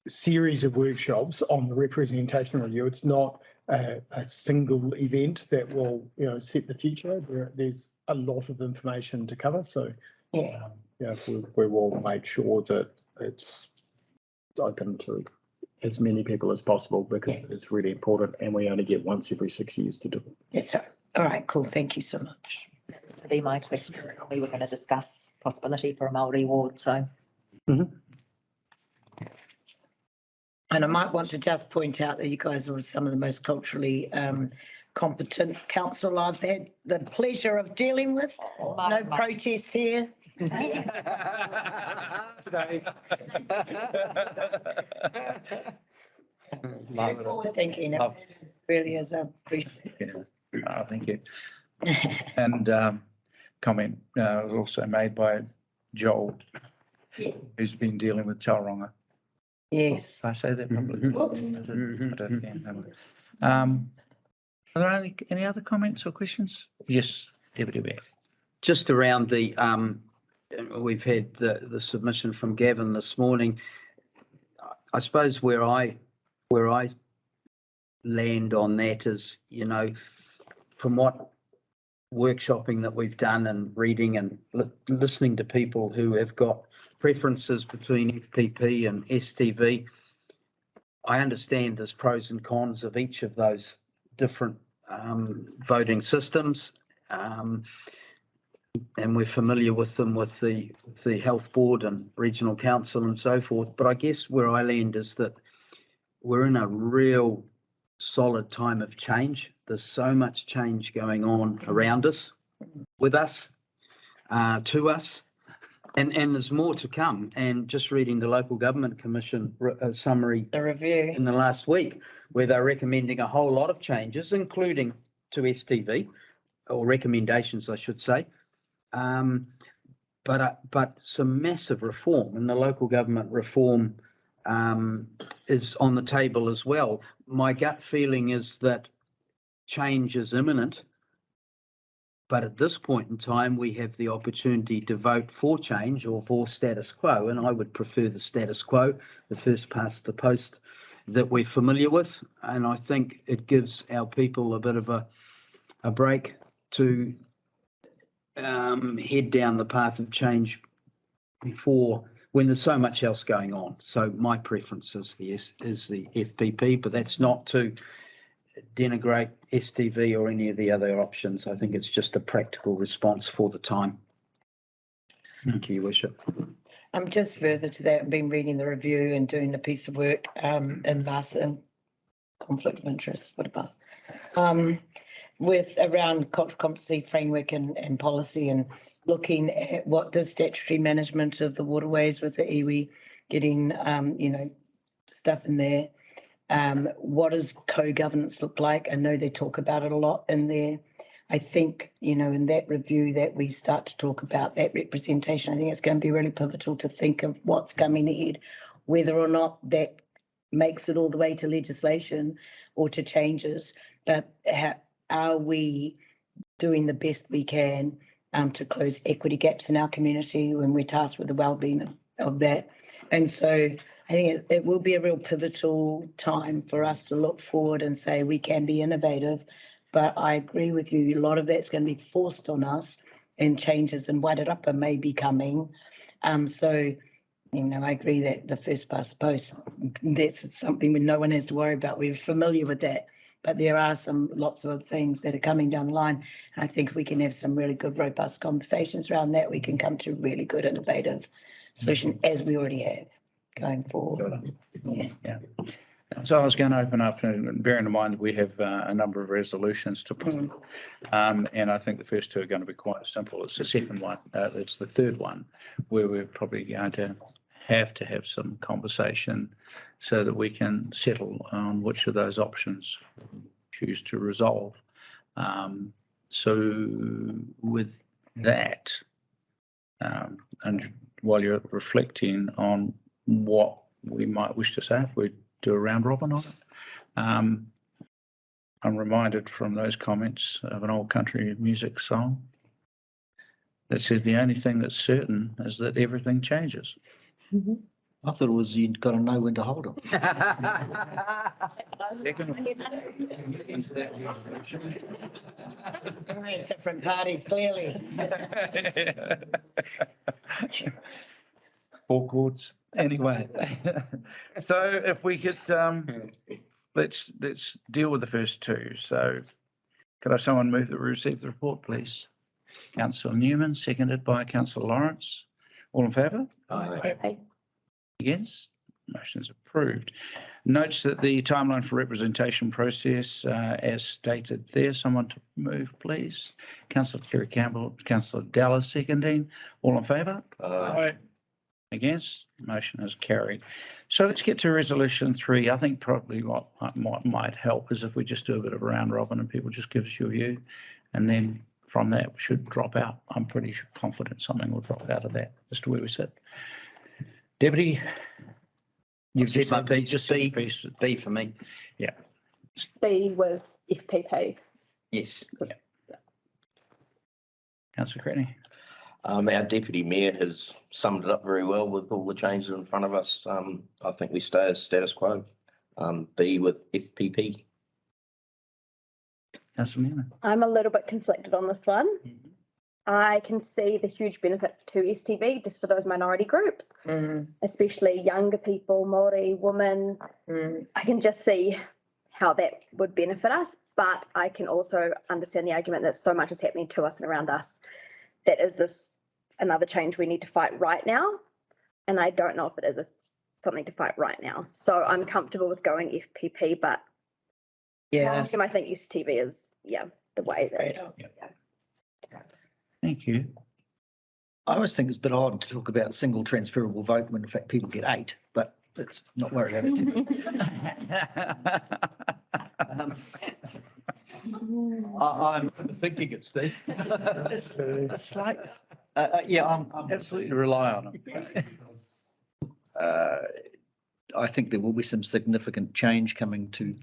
series of workshops on the representation review. It's not a single event that will, set the future. There's a lot of information to cover. So, Yeah. we will make sure that it's open to as many people as possible because it's really important and we only get once every 6 years to do it. That's right. All right, cool. Thank you so much. That's going to be my question. We were going to discuss possibility for a Māori ward, so. And I might want to just point out that you guys are some of the most culturally competent council I've had the pleasure of dealing with. No protests here. Thinking it really is a Thank you. And comment also made by Joel, who's been dealing with Tauranga. Yes. Did I say that publicly? Whoops. Are there any other comments or questions? Yes, Deputy Mayor. Just around the, we've had the submission from Gavin this morning. I suppose where I land on that is, from what workshopping that we've done and reading and listening to people who have got preferences between FPP and STV, I understand there's pros and cons of each of those different voting systems, and we're familiar with them with the Health Board and Regional Council and so forth. But I guess where I land is that we're in a real solid time of change. There's so much change going on around us, with us, to us, and there's more to come. And just reading the Local Government Commission summary, the review in the last week, where they're recommending a whole lot of changes, including to STV, or recommendations, I should say. But some massive reform, and the local government reform is on the table as well. My gut feeling is that change is imminent, but at this point in time, we have the opportunity to vote for change or for status quo, and I would prefer the status quo, the first past the post that we're familiar with, and I think it gives our people a bit of a break to head down the path of change before, when there's so much else going on. So my preference is the FPP, but that's not to denigrate STV or any of the other options. I think it's just a practical response for the time. Thank you, Your Worship. Just further to that, I've been reading the review and doing a piece of work in mass and conflict of interest, with around cultural competency framework and policy, and looking at what does statutory management of the waterways with the iwi, getting stuff in there. What does co-governance look like? I know they talk about it a lot in there. I think, in that review that we start to talk about that representation, I think it's going to be really pivotal to think of what's coming ahead, whether or not that makes it all the way to legislation or to changes, but are we doing the best we can to close equity gaps in our community when we're tasked with the well-being of that? And so I think it will be a real pivotal time for us to look forward and say we can be innovative. But I agree with you, a lot of that's going to be forced on us, and changes in Wairarapa may be coming. So, I agree that the first past the post, that's something no one has to worry about. We're familiar with that. But there are lots of things that are coming down the line. I think we can have some really good, robust conversations around that. We can come to a really good, innovative solution, as we already have going forward. Yeah. So I was going to open up, and bearing in mind that we have a number of resolutions to put, and I think the first two are going to be quite simple. It's the second one, it's the third one, where we're probably going to have some conversation so that we can settle on which of those options we choose to resolve. So with that, and while you're reflecting on what we might wish to say, if we do a round robin on it, I'm reminded from those comments of an old country music song that says the only thing that's certain is that everything changes. I thought it was you'd got to know when to hold them. Different parties, clearly. Four chords. Anyway, so if we could, let's deal with the first two. So could I have someone move that we receive the report, please? Councillor Newman, seconded by Councillor Lawrence. All in favour? Aye. Against? Motion's approved. Notes that the timeline for representation process, as stated there, someone to move, please. Councillor Kerry Campbell, Councillor Dallas seconding. All in favour? Aye. Against? Motion is carried. So let's get to resolution 3. I think probably what might help is if we just do a bit of a round robin and people just give us your view, and then from that we should drop out. I'm pretty confident something will drop out of that as to where we sit. Deputy, you've said my piece, just B, piece. B for me. Yeah. B with FPP. Yes. Councillor Cretney. Our deputy mayor has summed it up very well with all the changes in front of us. I think we stay as status quo. B with FPP. Councillor Newman. I'm a little bit conflicted on this one. I can see the huge benefit to STV just for those minority groups, especially younger people, Māori, women. I can just see how that would benefit us, but I can also understand the argument that so much is happening to us and around us. That is this another change we need to fight right now, and I don't know if it is something to fight right now. So I'm comfortable with going FPP, but long term I think STV is the way that. Thank you. I always think it's a bit odd to talk about single transferable vote when in fact people get 8, but let's not worry about it. I'm thinking it, Steve. It's like, I'm absolutely rely on it. I think there will be some significant change coming to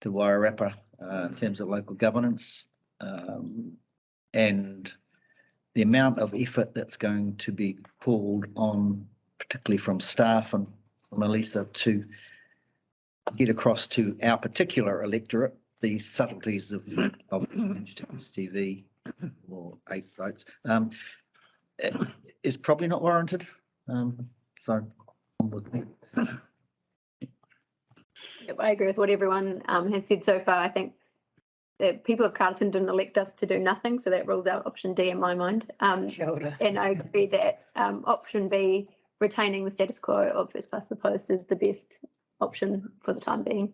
Wairarapa in terms of local governance, and the amount of effort that's going to be called on, particularly from staff and from Elisa, to get across to our particular electorate the subtleties of change to STV or 8 votes is probably not warranted. So I'm with me. Yep, I agree with what everyone has said so far. I think the people of Carterton didn't elect us to do nothing, so that rules out option D in my mind. And I agree that option B, retaining the status quo of first past the post, is the best option for the time being.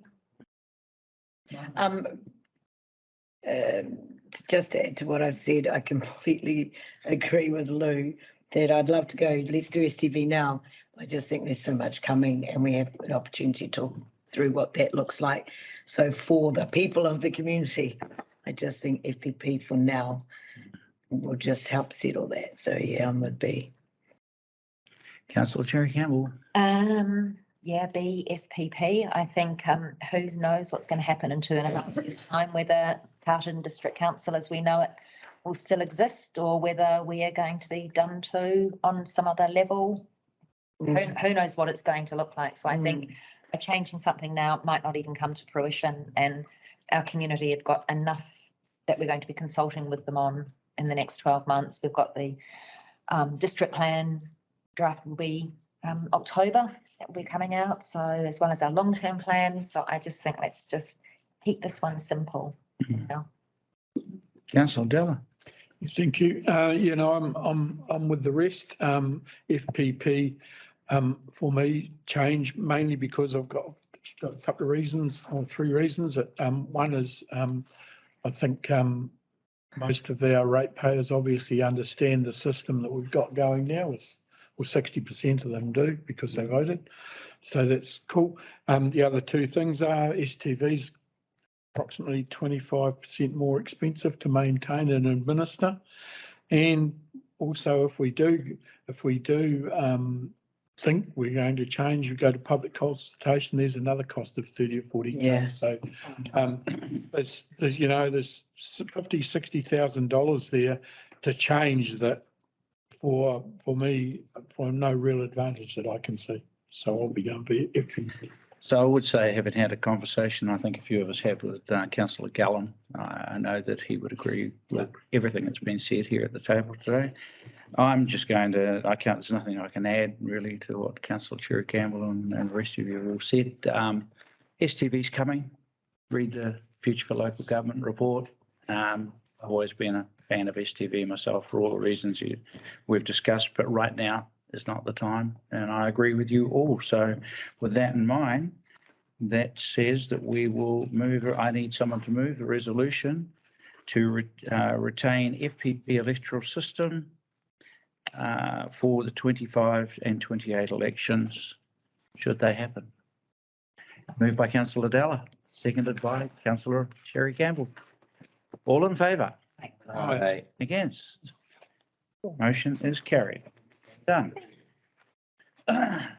Just to add to what I've said, I completely agree with Lou that I'd love to go, let's do STV now. I just think there's so much coming and we have an opportunity to talk through what that looks like. So for the people of the community, I just think FPP for now will just help settle that. So yeah, I'm with B. Councillor Cherry Campbell. B, FPP. I think who knows what's going to happen in 2.5 years' time, whether Carterton District Council as we know it will still exist or whether we are going to be done to on some other level. Who knows what it's going to look like. So I think changing something now might not even come to fruition, and our community have got enough that we're going to be consulting with them on in the next 12 months. We've got the district plan draft will be October that will be coming out, so as well as our long-term plan. So I just think let's just keep this one simple. Councillor Della. Thank you. I'm with the rest. FPP for me change mainly because I've got a couple of reasons or 3 reasons. One is I think most of our ratepayers obviously understand the system that we've got going now. 60% of them do because they voted. So that's cool. The other 2 things are STV's approximately 25% more expensive to maintain and administer. And also if we do think we're going to change, we go to public consultation, there's another cost of 30 or 40. Yeah. So there's $50,000-$60,000 there to change that for me, for no real advantage that I can see. So I'll be going for FPP. So I would say, having had a conversation, I think a few of us have with Councillor Gallen, I know that he would agree with everything that's been said here at the table today. I'm just going to, there's nothing I can add really to what Councillor Cherry Campbell and the rest of you have all said. STV's coming. Read the Future for Local Government report. I've always been a fan of STV myself for all the reasons we've discussed, but right now is not the time, and I agree with you all. So with that in mind, that says that we will move, I need someone to move the resolution to retain FPP electoral system for the 25 and 28 elections, should they happen. Moved by Councillor Dalla, seconded by Councillor Cherry Campbell. All in favour? Aye. Against? Motion is carried. Done.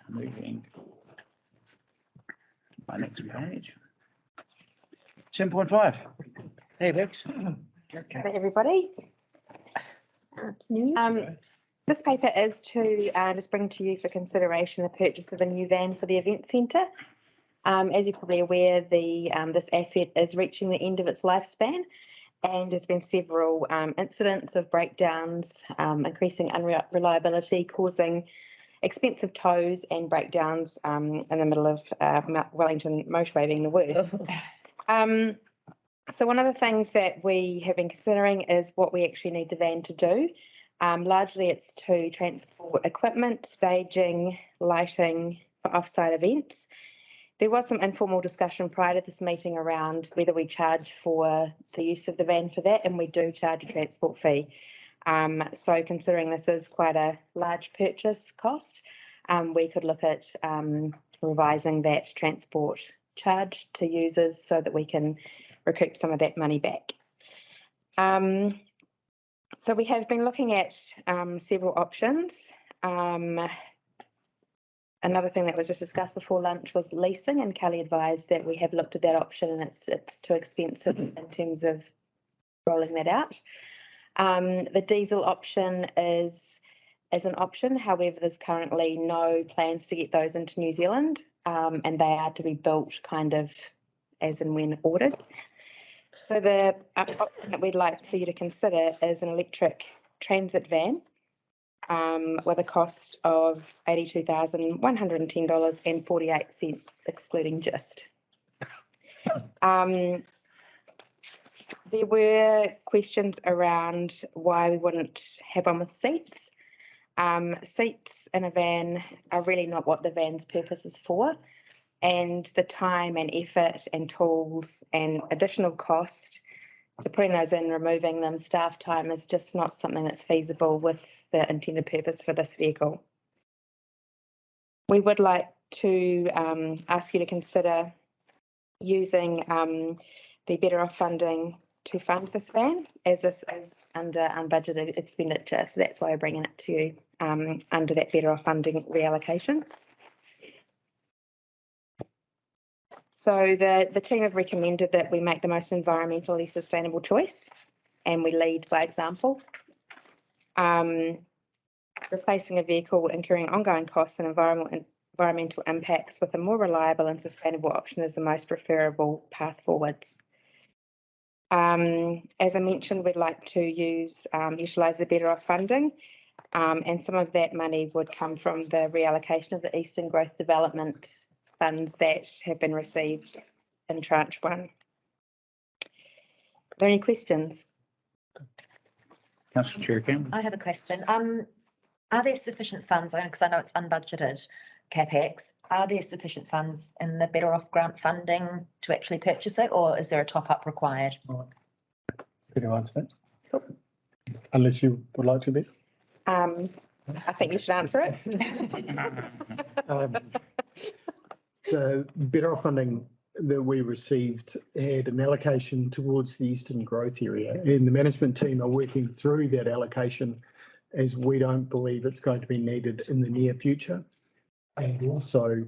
Moving to my next page. 7.5. Hey, Bex. Hi, everybody. This paper is to just bring to you for consideration the purchase of a new van for the event centre. As you're probably aware, this asset is reaching the end of its lifespan, and there's been several incidents of breakdowns, increasing unreliability, causing expensive tows and breakdowns in the middle of Mount Wellington motorway being the worst. So one of the things that we have been considering is what we actually need the van to do. Largely it's to transport equipment, staging, lighting for off-site events. There was some informal discussion prior to this meeting around whether we charge for the use of the van for that, and we do charge a transport fee. So considering this is quite a large purchase cost, we could look at revising that transport charge to users so that we can recoup some of that money back. So we have been looking at several options. Another thing that was just discussed before lunch was leasing, and Kelly advised that we have looked at that option and it's too expensive in terms of rolling that out. The diesel option is an option. However, there's currently no plans to get those into New Zealand, and they are to be built kind of as and when ordered. So the option that we'd like for you to consider is an electric transit van with a cost of $82,110.48, excluding GIST. There were questions around why we wouldn't have one with seats. Seats in a van are really not what the van's purpose is for, and the time and effort and tools and additional cost to putting those in, removing them, staff time is just not something that's feasible with the intended purpose for this vehicle. We would like to ask you to consider using the Better Off funding to fund this van, as this is under unbudgeted expenditure. So that's why we're bringing it to you under that Better Off funding reallocation. So the team have recommended that we make the most environmentally sustainable choice, and we lead by example. Replacing a vehicle incurring ongoing costs and environmental impacts with a more reliable and sustainable option is the most preferable path forwards. As I mentioned, we'd like to utilise the Better Off funding, and some of that money would come from the reallocation of the Eastern Growth Development funds that have been received in tranche 1. Are there any questions? Councillor Cherry Campbell. I have a question. Are there sufficient funds, because I know it's unbudgeted CapEx, are there sufficient funds in the Better Off grant funding to actually purchase it, or is there a top-up required? Can you answer that? Cool. Unless you would like to, Beth? I think you should answer it. The Better Off funding that we received had an allocation towards the Eastern Growth Area, and the management team are working through that allocation as we don't believe it's going to be needed in the near future. And also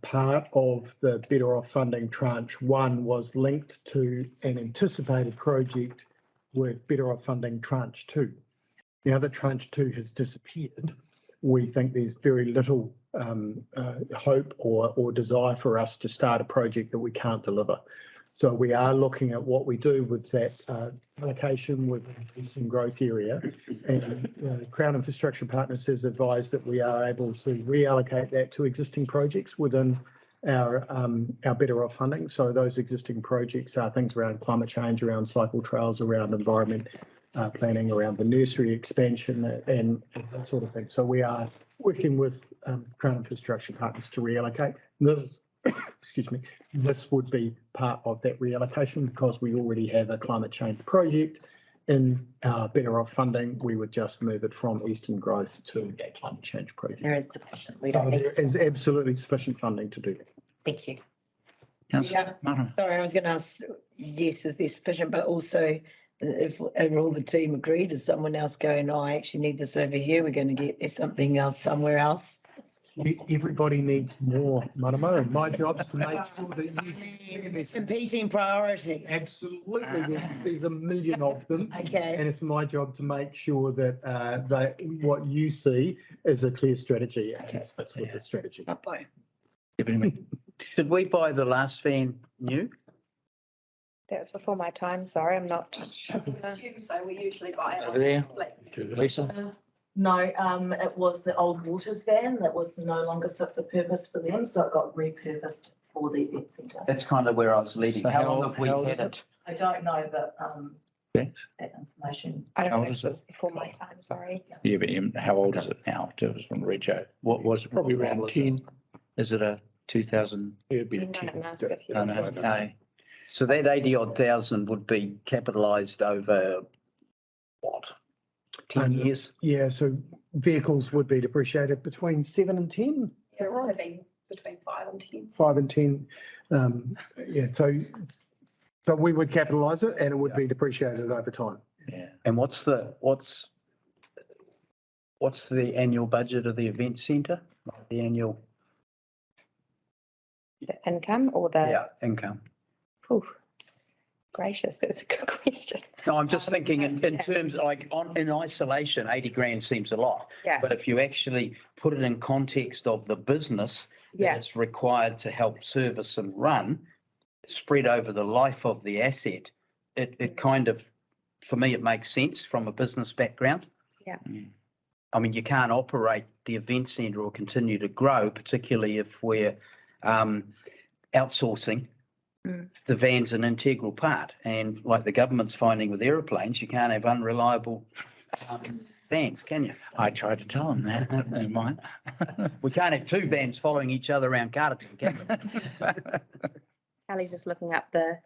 part of the Better Off funding tranche 1 was linked to an anticipated project with Better Off funding tranche 2. Now that tranche 2 has disappeared, we think there's very little hope or desire for us to start a project that we can't deliver. So we are looking at what we do with that allocation with the Eastern Growth Area. And Crown Infrastructure Partners has advised that we are able to reallocate that to existing projects within our Better Off funding. So those existing projects are things around climate change, around cycle trails, around environment planning, around the nursery expansion and that sort of thing. So we are working with Crown Infrastructure Partners to reallocate. This, excuse me, this would be part of that reallocation because we already have a climate change project in our Better Off funding. We would just move it from Eastern Growth to that climate change project. There is sufficient. We So don't need there is absolutely sufficient funding to do that. Thank you. Yeah, Martin. sorry, I was going to ask, yes, is there sufficient, but also if all the team agreed, is someone else going, oh, I actually need this over here, we're going to get there's something else somewhere else? Everybody needs more, Maramo, and my job is to make sure that you. Competing priorities. Absolutely, there's a million of them. Okay. And it's my job to make sure that what you see is a clear strategy and it fits with the strategy. Did we buy the last van new? That was before my time. Sorry, I'm not. Assume so, we usually buy it. Over there. Like, Lisa? No, it was the old Waters van that was no longer fit for purpose for them, so it got repurposed for the event centre. That's kind of where I was leading. So How long have we how old had is it? I don't know, but Thanks. that information. I How don't old think is it was before my time. Sorry. Yeah, but how old is it now? It was from Rego. What was it? Probably what around model is 10. it? Is it a 2000? It'd be No, a 10. no, no, No, no, okay. So that 80-odd thousand would be capitalised over what? 10 years? Yeah, so vehicles would be depreciated between 7 and 10, is that right? Maybe between 5 and 10. 5 and 10. Yeah, so we would capitalise it and it would be depreciated over time. Yeah. And what's the annual budget of the event centre? The annual The income or the income? Ooh, gracious, that's a good question. No, I'm just thinking in terms like in isolation, 80 grand seems a lot. Yeah. But if you actually put it in context of the business Yeah. that it's required to help service and run, spread over the life of the asset, it kind of, for me, it makes sense from a business background. Yeah. I mean, you can't operate the event centre or continue to grow, particularly if we're outsourcing. The van's an integral part, and like the government's finding with aeroplanes, you can't have unreliable vans, can you? I tried to tell them that. Never mind. We can't have two vans following each other around Carterton, can we? Ali's just looking up the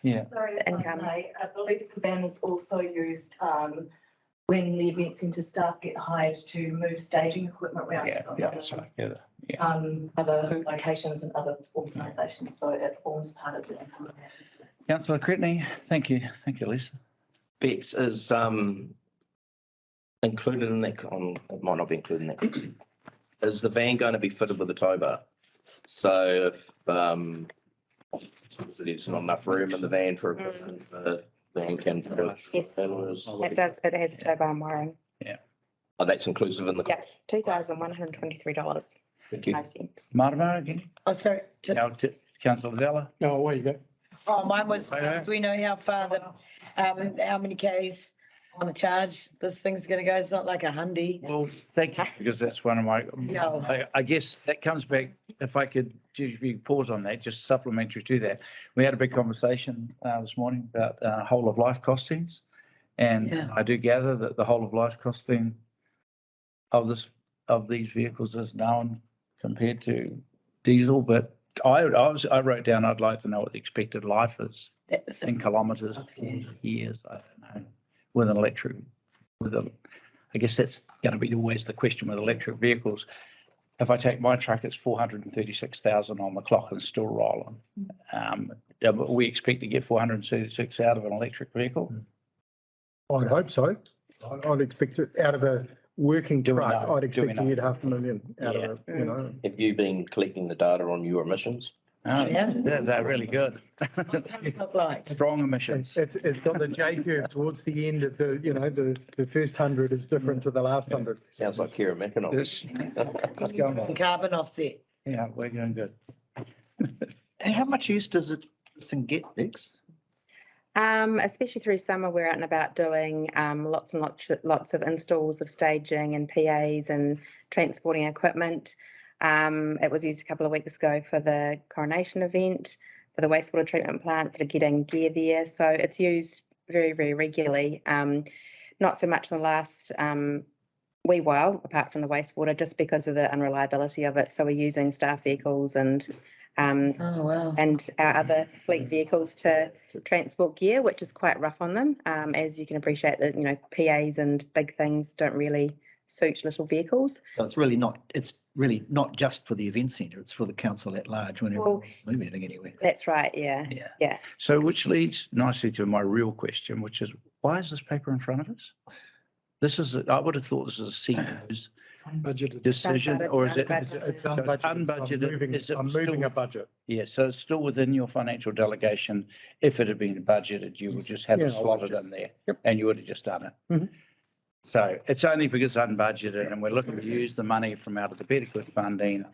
Yeah. Sorry, The income. I believe the van is also used when the event centre staff get hired to move staging equipment around. Yeah, from yeah, that's right. Yeah. other locations and other organisations, so it forms part of the income. Councillor Cretney, thank you. Thank you, Lisa. Bex is included in that, it might not be included in that. Is the van going to be fitted with a tow bar? So if there's not enough room in the van for equipment, the van can. Yes, it does. It has a tow bar and wiring. Oh, that's inclusive in the. Yes, $2,123. Thank you. 5 cents. Martin, again? Oh, sorry. Councillor Della? No, away you go. Oh, mine was, Okay. do we know how far how many Ks on a charge this thing's going to go? It's not like a Hyundai. Well, thank you, because that's one of my, Yeah. I guess that comes back, if I could pause on that, just supplementary to that. We had a big conversation this morning about whole of life costings. And Yeah. I do gather that the whole of life costing of these vehicles is known compared to diesel, but I wrote down, I'd like to know what the expected life is in kilometres, years, I don't know, with an electric, I guess that's going to be always the question with electric vehicles. if I take my truck, it's 436,000 on the clock and still rolling. But we expect to get 436 out of an electric vehicle. I'd hope so. I'd expect it out of a working Do we truck. know? I'd Do we expect to know? get 500,000 out Yeah. of it, you know. Have you been collecting the data on your emissions? Oh, Yeah. they're really good. Look like. Strong emissions. It's got the J curve towards the end of the, you know, the first 100 is different to the last 100. Sounds like Kira Mackinac. It's going well. Carbon offset. Yeah, we're going good. And how much use does this thing get, Bex? Especially through summer, we're out and about doing lots and lots of installs of staging and PAs and transporting equipment. It was used a couple of weeks ago for the coronation event, for the wastewater treatment plant, for getting gear there. So it's used very, very regularly. Not so much in the last wee while, apart from the wastewater, just because of the unreliability of it. So we're using staff vehicles and Oh, wow. and our other fleet vehicles to transport gear, which is quite rough on them. As you can appreciate that, you know, PAs and big things don't really suit little vehicles. So it's really not just for the event centre, it's for the council at large when everyone's moving anywhere. That's right, yeah. Yeah. So which leads nicely to my real question, which is, why is this paper in front of us? This is, I would have thought this is a CEO's Budgeted. decision, or is it? It's so unbudgeted. Is it I'm moving still- a budget. Yeah, so it's still within your financial delegation. If it had been budgeted, you would just have it Yeah, I would slotted just- in there Yep. and you would have just done it. Mhm. So it's only because it's unbudgeted and we're looking to use the money from out of the Petticoat funding.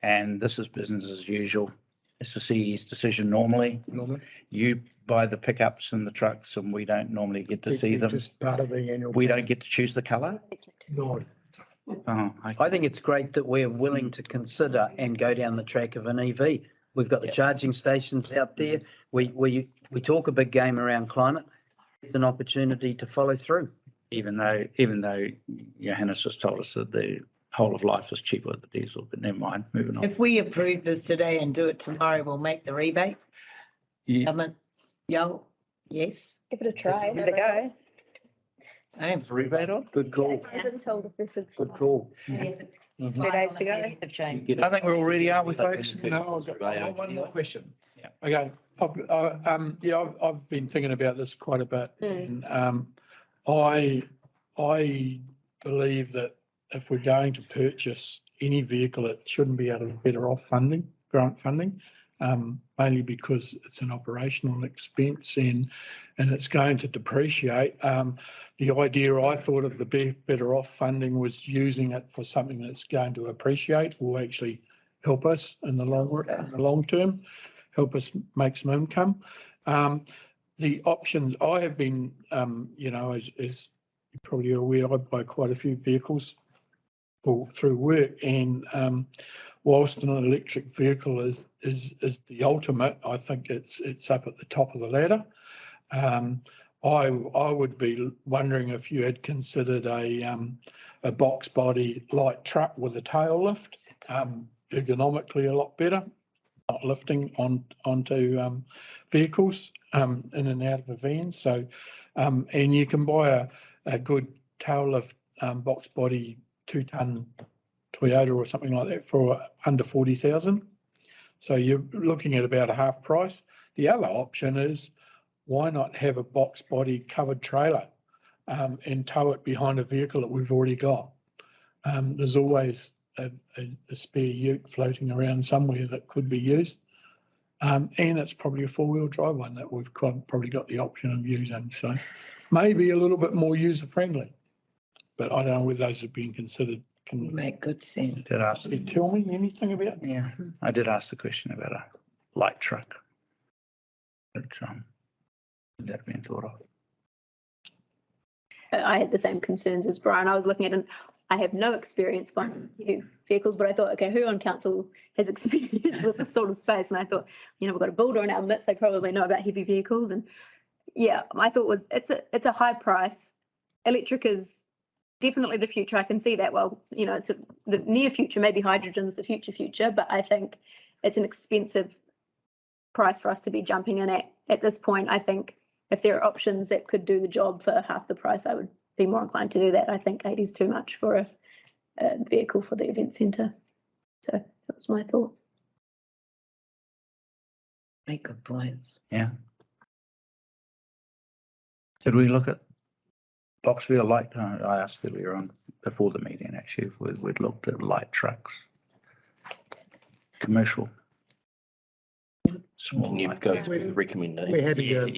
And this is business as usual. It's the CE's decision normally. Normally. You buy the pickups and the trucks and we don't normally get to see them. Just part of the annual. We don't get to choose the colour. No. Oh, I think it's great that we're willing to consider and go down the track of an EV. We've got the charging stations out there. We talk a big game around climate. It's an opportunity to follow through. Even though Johannes just told us that the whole of life is cheaper with the diesel, but never mind, moving on. If we approve this today and do it tomorrow, we'll make the rebate. Yeah. Yes. Give it a try. Give it a go. I am. Rebate on? Good call. Until the first of Good call. 3 days to go. I think we're all ready, are we, folks? No, I've got one more question. Okay, I've been thinking about this quite a bit. And, I believe that if we're going to purchase any vehicle, it shouldn't be out of the Better Off funding, grant funding, mainly because it's an operational expense and it's going to depreciate. The idea I thought of the Better Off funding was using it for something that's going to appreciate or actually help us in the long term, help us make some income. The options I have been, as you're probably aware, I buy quite a few vehicles through work, and whilst an electric vehicle is the ultimate, I think it's up at the top of the ladder. I would be wondering if you had considered a box body light truck with a tail lift, ergonomically a lot better, not lifting onto vehicles in and out of a van. So, and you can buy a good tail lift box body 2-ton Toyota or something like that for under 40,000. So you're looking at about a half price. The other option is, why not have a box body covered trailer and tow it behind a vehicle that we've already got? There's always a spare ute floating around somewhere that could be used. And it's probably a 4-wheel drive one that we've probably got the option of using. So maybe a little bit more user friendly, but I don't know whether those have been considered. Can make good sense. Did ask. you tell me anything about? Yeah, I did ask the question about a light truck. But, that being thought of. I had the same concerns as Brian. I was looking at it. I have no experience buying new vehicles, but I thought, okay, who on council has experience with this sort of space? And I thought, we've got a builder in our midst. They probably know about heavy vehicles. And yeah, my thought was it's a high price. Electric is definitely the future. I can see that. Well, it's the near future. Maybe hydrogen's the future, but I think it's an expensive price for us to be jumping in at this point. I think if there are options that could do the job for half the price, I would be more inclined to do that. I think 80 is too much for a vehicle for the event centre. So that was my thought. Make good points. Yeah. Did we look at Boxville light? I asked earlier on before the meeting, actually, if we'd looked at light trucks. Commercial. Small. You'd light go trucks. through the recommendation. We're happy to,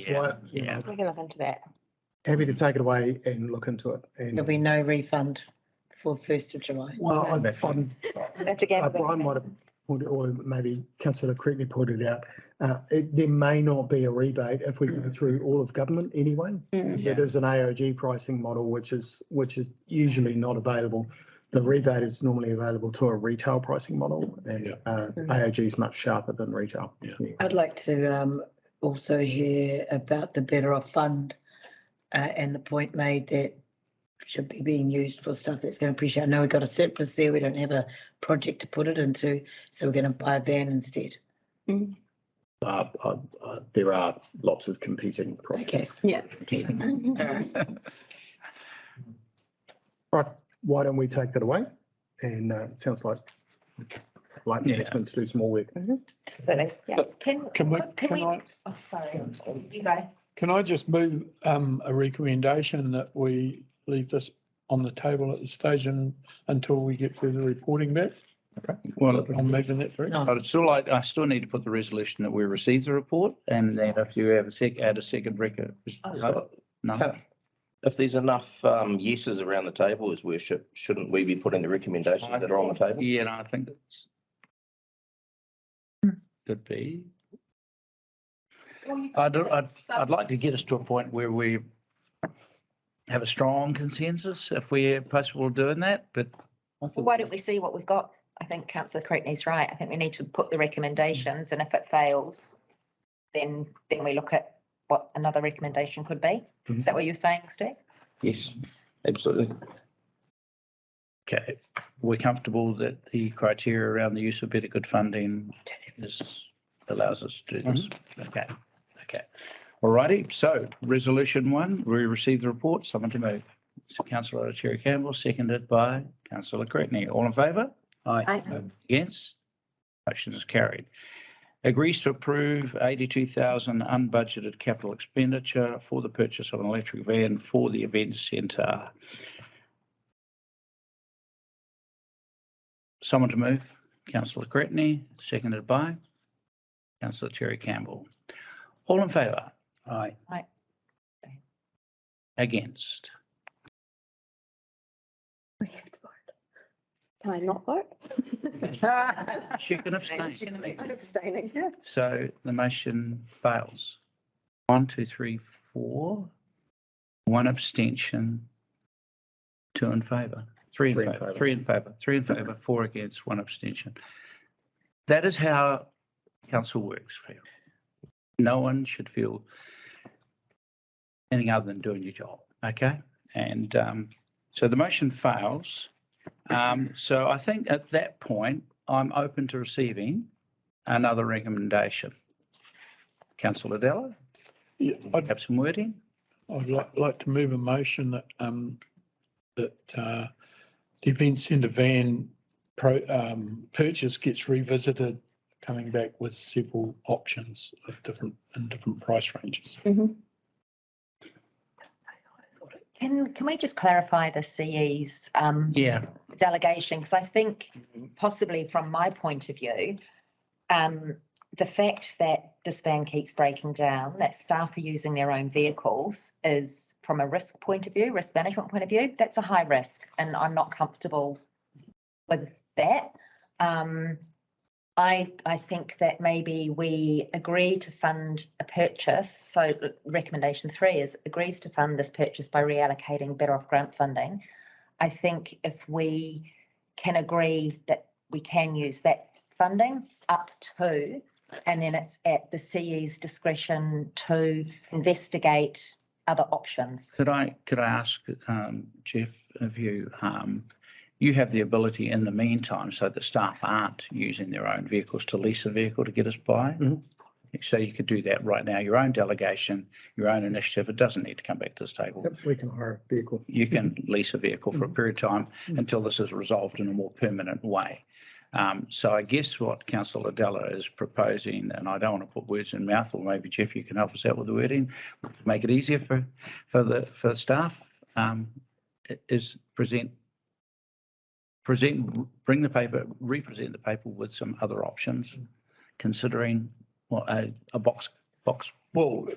Yeah. We can look into that. happy to take it away and look into it. And There'll be no refund for the 1st of July. well, I'm- We have to gather that. Brian might have pointed, or maybe Councillor correctly pointed out, there may not be a rebate if we go through all of government anyway. It is an AOG pricing model, which is usually not available. The rebate is normally available to a retail pricing model, and AOG is much sharper than retail. I'd like to also hear about the Better Off Fund and the point made that should be being used for stuff that's going to appreciate. I know we've got a surplus there. We don't have a project to put it into, so we're going to buy a van instead. There are lots of competing projects. Okay. Yeah. Right, why don't we take that away? And it sounds like management to do some more work. Absolutely. Yeah. Can we, Oh, sorry, you go. can I just move a recommendation that we leave this on the table at the stage until we get further reporting back? Well, I'm moving that through. I'd still like, I still need to put the resolution that we receive the report, and then if you have add a second record. No, If there's enough yeses around the table, as worship, shouldn't we be putting the recommendations that are on the table? yeah, no, I think it's could be. I'd like to get us to a point where we have a strong consensus if we're possible of doing that, but Well, why don't we see what we've got? I think councillor Cretney's right. I think we need to put the recommendations, and if it fails, then we look at what another recommendation could be. Is that what you're saying, Steve? Yes, absolutely. okay, we're comfortable that the criteria around the use of better good funding allows us to do this. Okay. All righty, so resolution 1, we received the report, someone to move. So Councillor Cherry Campbell, seconded by Councillor Cretney. All in favour? Aye. Against? Motion is carried. Agrees to approve 82,000 unbudgeted capital expenditure for the purchase of an electric van for the event centre. Someone to move? Councillor Cretney, seconded by Councillor Cherry Campbell. All in favour? Aye. Aye. Against? Can I not vote? She can abstain. I'm abstaining. So the motion fails. 1, 2, 3, 4. 1 abstention. 2 in favour. 3 in favour. 3 in favour. 3 in favour. 4 against. 1 abstention. That is how council works. No one should feel anything other than doing your job. Okay, and so the motion fails. So I think at that point, I'm open to receiving another recommendation. Councillor Della, Yeah, I'd have some wording? like to move a motion that the event centre van purchase gets revisited, coming back with several options of different price ranges. Can we just clarify the CE's Yeah. delegation? Because I think possibly from my point of view, the fact that this van keeps breaking down, that staff are using their own vehicles is, from a risk point of view, risk management point of view, that's a high risk, and I'm not comfortable with that. I think that maybe we agree to fund a purchase. So recommendation 3 is agrees to fund this purchase by reallocating Better Off grant funding. I think if we can agree that we can use that funding up to, and then it's at the CE's discretion to investigate other options. Could I ask, Jeff, of you, you have the ability in the meantime, so that staff aren't using their own vehicles, to lease a vehicle to get us by? So you could do that right now, your own delegation, your own initiative. It doesn't need to come back to this table. We can hire a vehicle. You can lease a vehicle for a period of time until this is resolved in a more permanent way. So I guess what Councillor Della is proposing, and I don't want to put words in mouth, or maybe Jeff, you can help us out with the wording, make it easier for the staff, is represent the paper with some other options, considering what a box Well,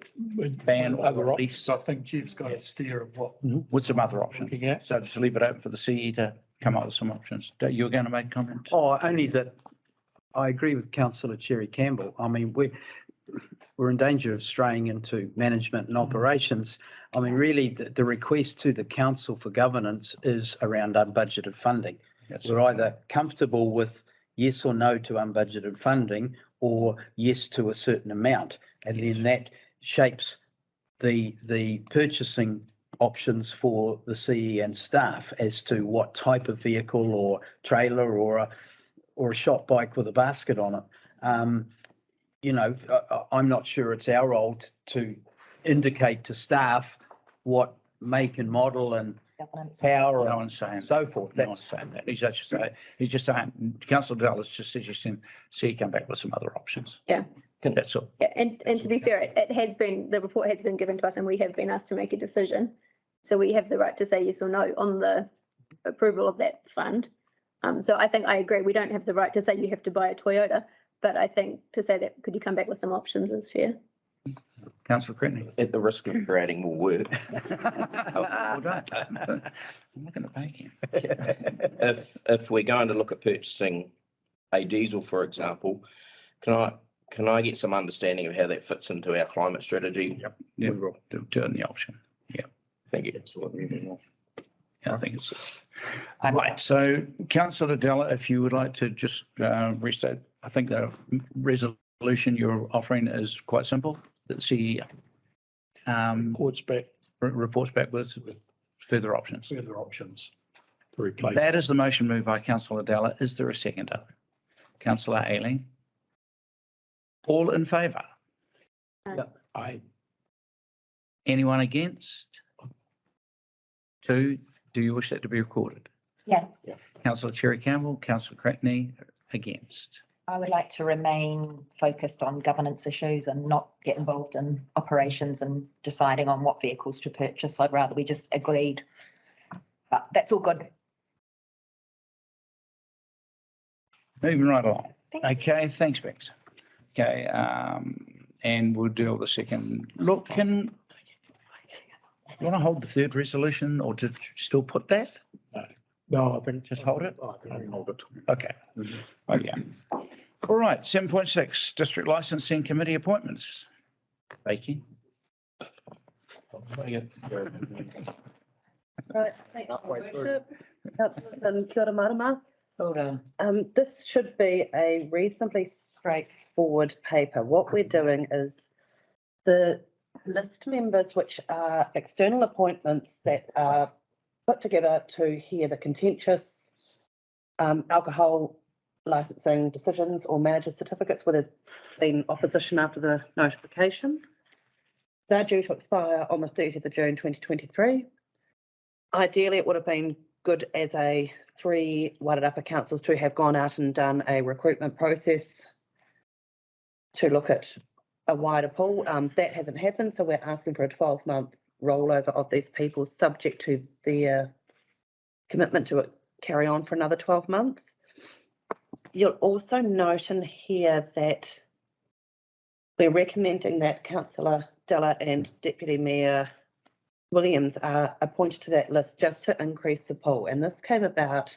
ban or other at least- options, I think Jeff's got a steer of what. with some other options. Looking at. So just leave it open for the CE to come up with some options. You were going to make comments? Oh, only that I agree with Councillor Cherry Campbell. I mean, we're in danger of straying into management and operations. I mean, really, the request to the council for governance is around unbudgeted funding. We're either comfortable with yes or no to unbudgeted funding, or yes to a certain amount, and then that shapes the purchasing options for the CE and staff as to what type of vehicle or trailer or a shop bike with a basket on it. You know, I'm not sure it's our role to indicate to staff what make and model and power No one's saying and so forth. No one's saying that. He's just saying, Councillor Dallas just suggesting, see, come back with some other options. Yeah. That's all. Yeah, and to be fair, it has been, the report has been given to us and we have been asked to make a decision. So we have the right to say yes or no on the approval of that fund. So I think I agree. We don't have the right to say you have to buy a Toyota, but I think to say that, could you come back with some options is fair. Councillor Cretney. At the risk of creating more work, Well done. I'm not going to pay him. if we're going to look at purchasing a diesel, for example, can I get some understanding of how that fits into our climate strategy? Yep. Yeah, we'll do it in the option. Yeah. Thank you. Absolutely. Yeah, I think it's right. So Councillor Della, if you would like to just restate, I think the resolution you're offering is quite simple. That the reports back with further options. Further options to replace. That is the motion moved by Councillor Della. Is there a seconder? Councillor Ailing. All in favour? Aye. Anyone against? 2. Do you wish that to be recorded? Yeah. Councillor Cherry Campbell, Councillor Cretney, against. I would like to remain focused on governance issues and not get involved in operations and deciding on what vehicles to purchase. I'd rather we just agreed. But that's all good. Moving right along. Thank you. Okay, thanks, Bex. Okay, and we'll deal with the second. Look, you want to hold the third resolution or to still put that? No, I think Just hold it? I can hold it. Okay. Oh, yeah. All right, 7.6, District Licensing Committee appointments. Becky. Right, thank you, Worship. Councillors and kia ora marama. Hold on. This should be a reasonably straightforward paper. What we're doing is the list members, which are external appointments that are put together to hear the contentious alcohol licensing decisions or manager certificates where there's been opposition after the notification. They're due to expire on the 30th of June 2023. Ideally, it would have been good as 3 Wairarapa councils to have gone out and done a recruitment process to look at a wider pool. That hasn't happened, so we're asking for a 12-month rollover of these people, subject to their commitment to carry on for another 12 months. You'll also note in here that we're recommending that Councillor Della and Deputy Mayor Williams are appointed to that list just to increase the pool. And this came about,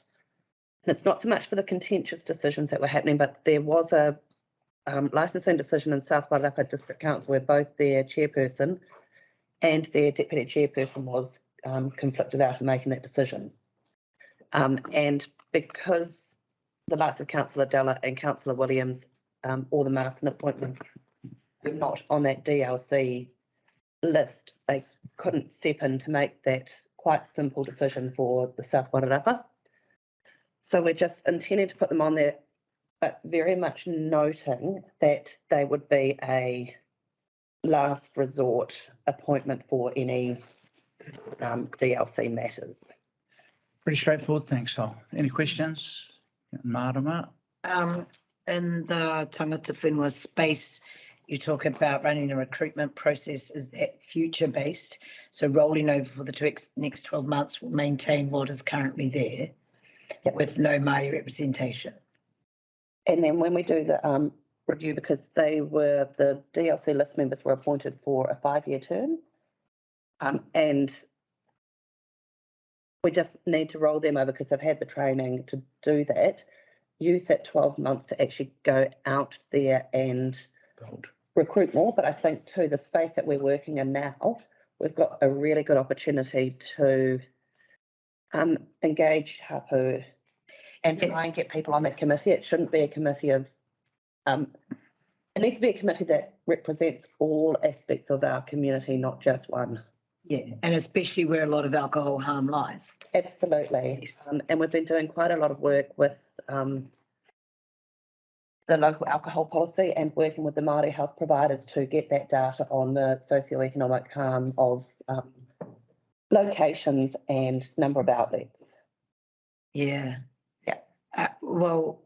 and it's not so much for the contentious decisions that were happening, but there was a licensing decision in South Wairarapa District Council where both their chairperson and their deputy chairperson was conflicted out in making that decision. And because the likes of Councillor Della and Councillor Williams or the Marston appointment were not on that DLC list, they couldn't step in to make that quite simple decision for the South Wairarapa. So we're just intending to put them on there, but very much noting that they would be a last resort appointment for any DLC matters. Pretty straightforward, thanks, Sol. Any questions? Marama? In the tangata whenua space, you talk about running a recruitment process. Is that future based? So rolling over for the next 12 months will maintain what is currently there with no Māori representation. And then when we do the review, because the DLC list members were appointed for a 5-year term. And we just need to roll them over because they've had the training to do that. Use that 12 months to actually go out there and recruit more. But I think too, the space that we're working in now, we've got a really good opportunity to engage hapu and try and get people on that committee. It shouldn't be a committee of, it needs to be a committee that represents all aspects of our community, not just one. Yeah, and especially where a lot of alcohol harm lies. Absolutely. Yes. And we've been doing quite a lot of work with the local alcohol policy and working with the Māori health providers to get that data on the socioeconomic harm of locations and number of outlets. Yeah. Well,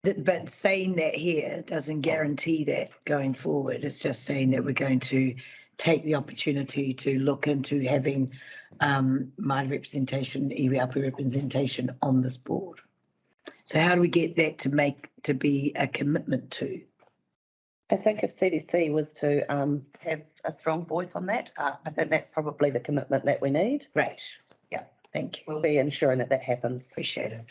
but saying that here doesn't guarantee that going forward. It's just saying that we're going to take the opportunity to look into having Māori representation, iwi representation on this board. So how do we get that to be a commitment to? I think if CDC was to have a strong voice on that, I think that's probably the commitment that we need. Great. Yeah, thank you. We'll be ensuring that that happens. Appreciate it.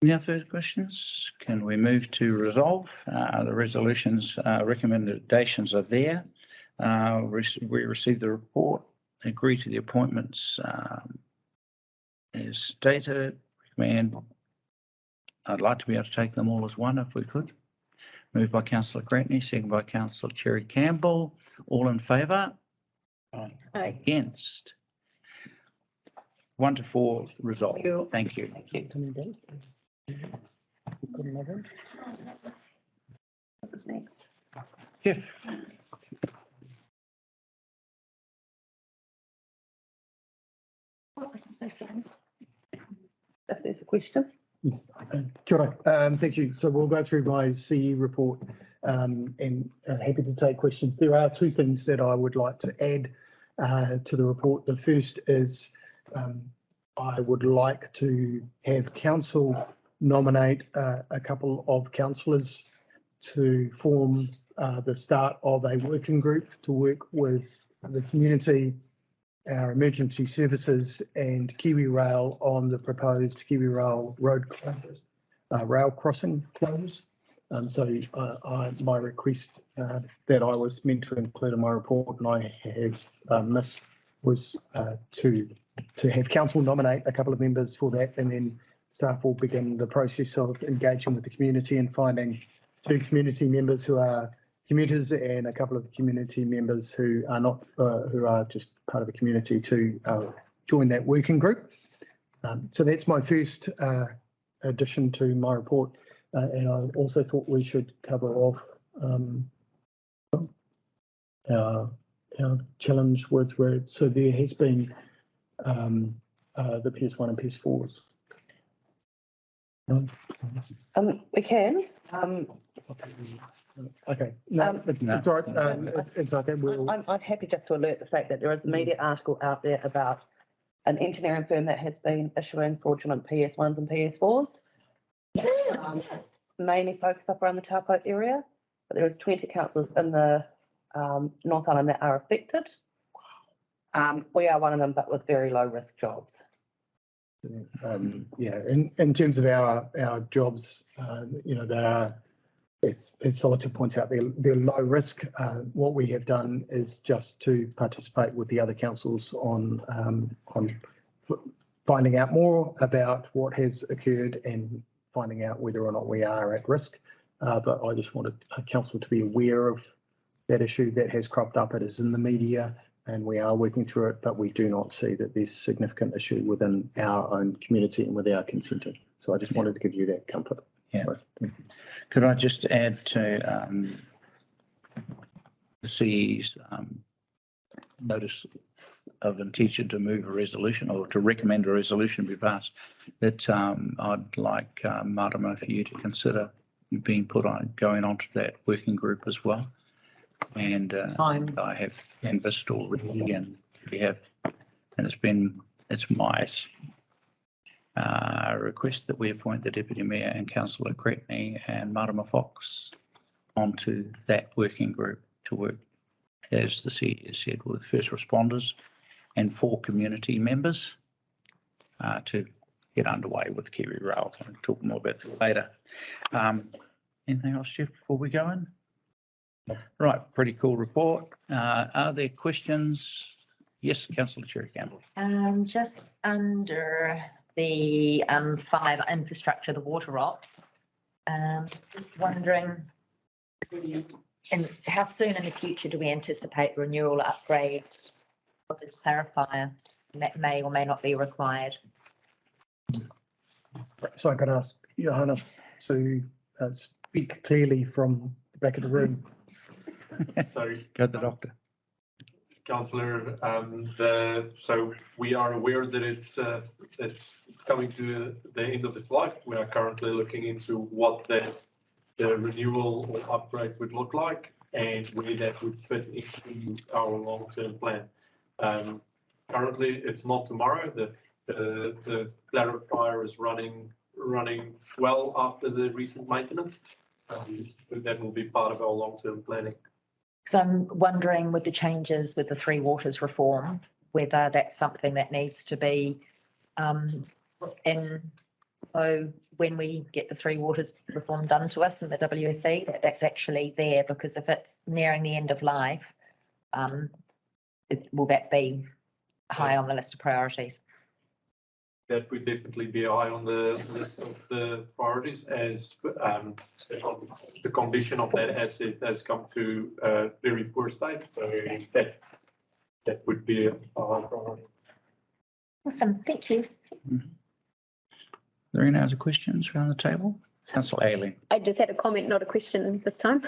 Any other questions? Can we move to resolve? The resolutions recommendations are there. We received the report, agree to the appointments as stated. Recommend. I'd like to be able to take them all as one if we could. Moved by councillor Gretney, second by councillor Cherry Campbell. All in favour? Aye. Against? 1 to 4 resolved. Thank you. Thank you. What's this next? Jeff. If there's a question. Yes, kia ora. Thank you. So we'll go through my CE report and happy to take questions. There are two things that I would like to add to the report. The first is I would like to have council nominate a couple of councillors to form the start of a working group to work with the community, our emergency services and Kiwi Rail on the proposed Kiwi Rail road closures, rail crossing closures. So my request that I was meant to include in my report and I have missed was to have council nominate a couple of members for that, and then staff will begin the process of engaging with the community and finding 2 community members who are commuters and a couple of community members who are not, who are just part of the community to join that working group. So that's my first addition to my report. And I also thought we should cover off our challenge with road. So there has been the PS1 and PS4s. We can. Okay, no, it's all right. It's okay. I'm happy just to alert the fact that there is a media article out there about an engineering firm that has been issuing fraudulent PS1s and PS4s. Mainly focused up around the Taupo area, but there is 20 councils in the North Island that are affected. We are one of them, but with very low risk jobs. Yeah, in terms of our jobs, you know, they are, as Solitaire points out, they're low risk. What we have done is just to participate with the other councils on finding out more about what has occurred and finding out whether or not we are at risk. But I just wanted council to be aware of that issue that has cropped up. It is in the media and we are working through it, but we do not see that there's significant issue within our own community and with our consented. So I just wanted to give you that comfort. Yeah. Could I just add to the CE's notice of intention to move a resolution or to recommend a resolution be passed that I'd like Marama for you to consider being put on, going on to that working group as well. And I have canvassed already, and we have, and it's my request that we appoint the Deputy Mayor and Councillor Cretney and Marama Fox onto that working group to work, as the CEO said, with first responders and 4 community members to get underway with Kiwi Rail. I'll talk more about that later. Anything else, Jeff, before we go in? Right, pretty cool report. Are there questions? Yes, Councillor Cherry Campbell. Just under the 5 infrastructure, the water ops, just wondering, and how soon in the future do we anticipate renewal upgrade of this clarifier that may or may not be required? So I could ask Johannes to speak clearly from the back of the room. So, go to the doctor. Councillor, so we are aware that it's coming to the end of its life. We are currently looking into what the renewal or upgrade would look like and where that would fit into our long-term plan. Currently, it's not tomorrow. The clarifier is running well after the recent maintenance. That will be part of our long-term planning. So I'm wondering, with the changes with the Three Waters reform, whether that's something that needs to be in. So when we get the Three Waters reform done to us in the WSC, that's actually there, because if it's nearing the end of life, will that be high on the list of priorities? That would definitely be high on the list of the priorities, as the condition of that asset has come to a very poor state. So that would be a high priority. Awesome, thank you. Are there any other questions around the table? Councillor Ailing. I just had a comment, not a question this time.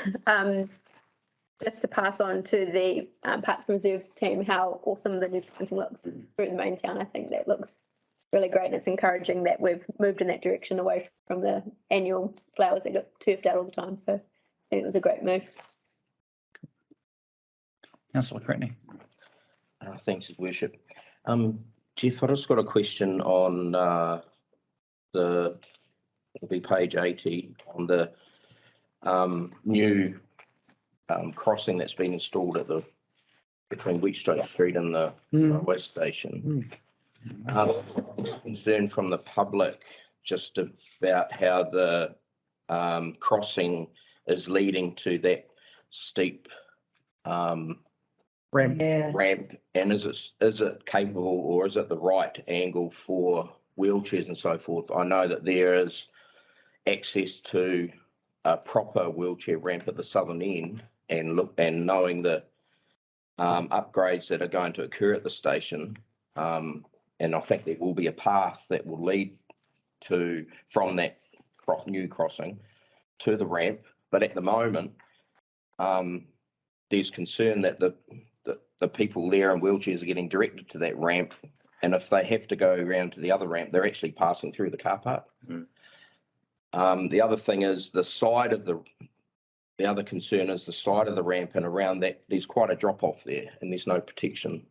Just to pass on to the Parks and Reserves team how awesome the new planting looks through the main town. I think that looks really great, and it's encouraging that we've moved in that direction away from the annual flowers that get turfed out all the time. So I think it was a great move. Councillor Cretney. Thanks, His Worship. Jeff, I just got a question on it'll be page 80 on the new crossing that's been installed at the between Wheatstone Street and the West Station. Concern from the public just about how the crossing is leading to that steep ramp, and is it capable, or is it the right angle for wheelchairs and so forth? I know that there is access to a proper wheelchair ramp at the southern end, and knowing the upgrades that are going to occur at the station. And I think there will be a path that will lead to, from that new crossing to the ramp. But at the moment, there's concern that the people there in wheelchairs are getting directed to that ramp. And if they have to go around to the other ramp, they're actually passing through the car park. The other thing is the side of the other concern is the side of the ramp, and around that, there's quite a drop off there and there's no protection.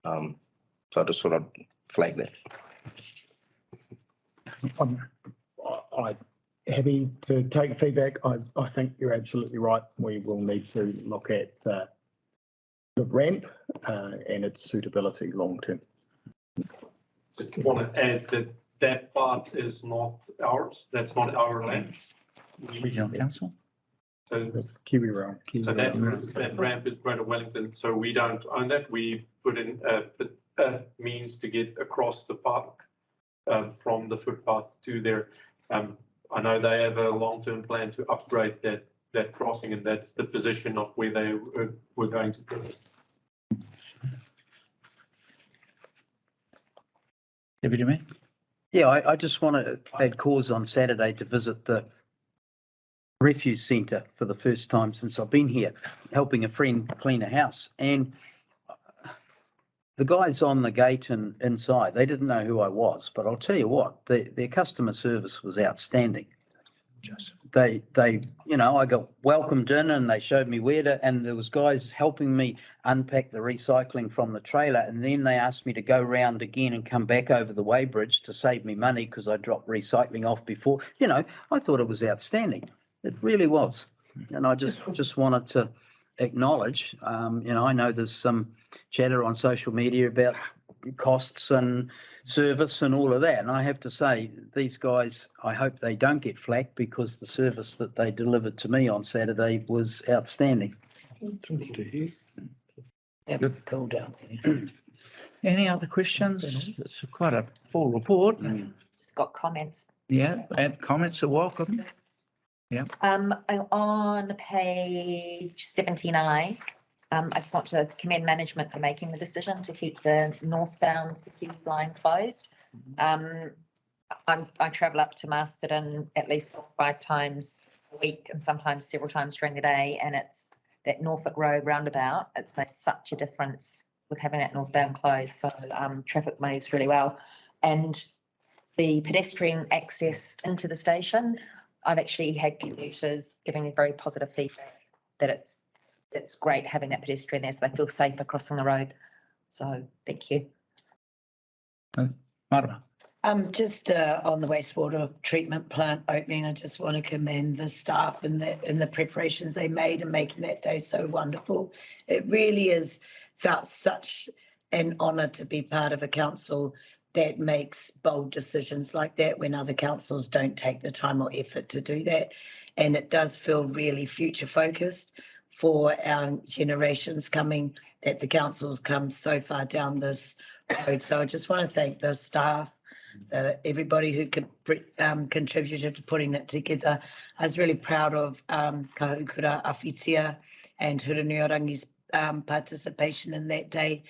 So I just sort of flag that. I'm happy to take feedback. I think you're absolutely right. We will need to look at the ramp and its suitability long term. Just want to add that part is not ours. That's not our land. Regional Council. So the Kiwi Rail. So that ramp is Greater Wellington. So we don't own that. We put in a means to get across the park from the footpath to there. I know they have a long-term plan to upgrade that crossing, and that's the position of where they were going to put it. Deputy Mayor. Yeah, I just want to add cause on Saturday to visit the refuse centre for the first time since I've been here, helping a friend clean a house. And the guys on the gate and inside, they didn't know who I was, but I'll tell you what, their customer service was outstanding. They, I got welcomed in and they showed me where to, and there was guys helping me unpack the recycling from the trailer. And then they asked me to go round again and come back over the weighbridge to save me money because I dropped recycling off before. I thought it was outstanding. It really was. And I just wanted to acknowledge, I know there's some chatter on social media about costs and service and all of that. And I have to say, these guys, I hope they don't get flack because the service that they delivered to me on Saturday was outstanding. Good. Cool down. Any other questions? It's quite a full report. Just got comments. Yeah, and comments are welcome. Yeah. On page 79, I just want to commend management for making the decision to keep the northbound Hughes line closed. I travel up to Masterton at least 5 times a week and sometimes several times during the day, and it's that Norfolk Road roundabout. It's made such a difference with having that northbound closed, so traffic moves really well. And the pedestrian access into the station, I've actually had commuters giving me very positive feedback that it's great having that pedestrian there, so they feel safer crossing the road. So thank you. Marva. Just on the wastewater treatment plant opening, I just want to commend the staff and the preparations they made in making that day so wonderful. It really is felt such an honour to be part of a council that makes bold decisions like that when other councils don't take the time or effort to do that. And it does feel really future focused for our generations coming, that the council's come so far down this road. So I just want to thank the staff, everybody who contributed to putting it together. I was really proud of Kahukura Awhitia and Huruniorangi's participation in that day.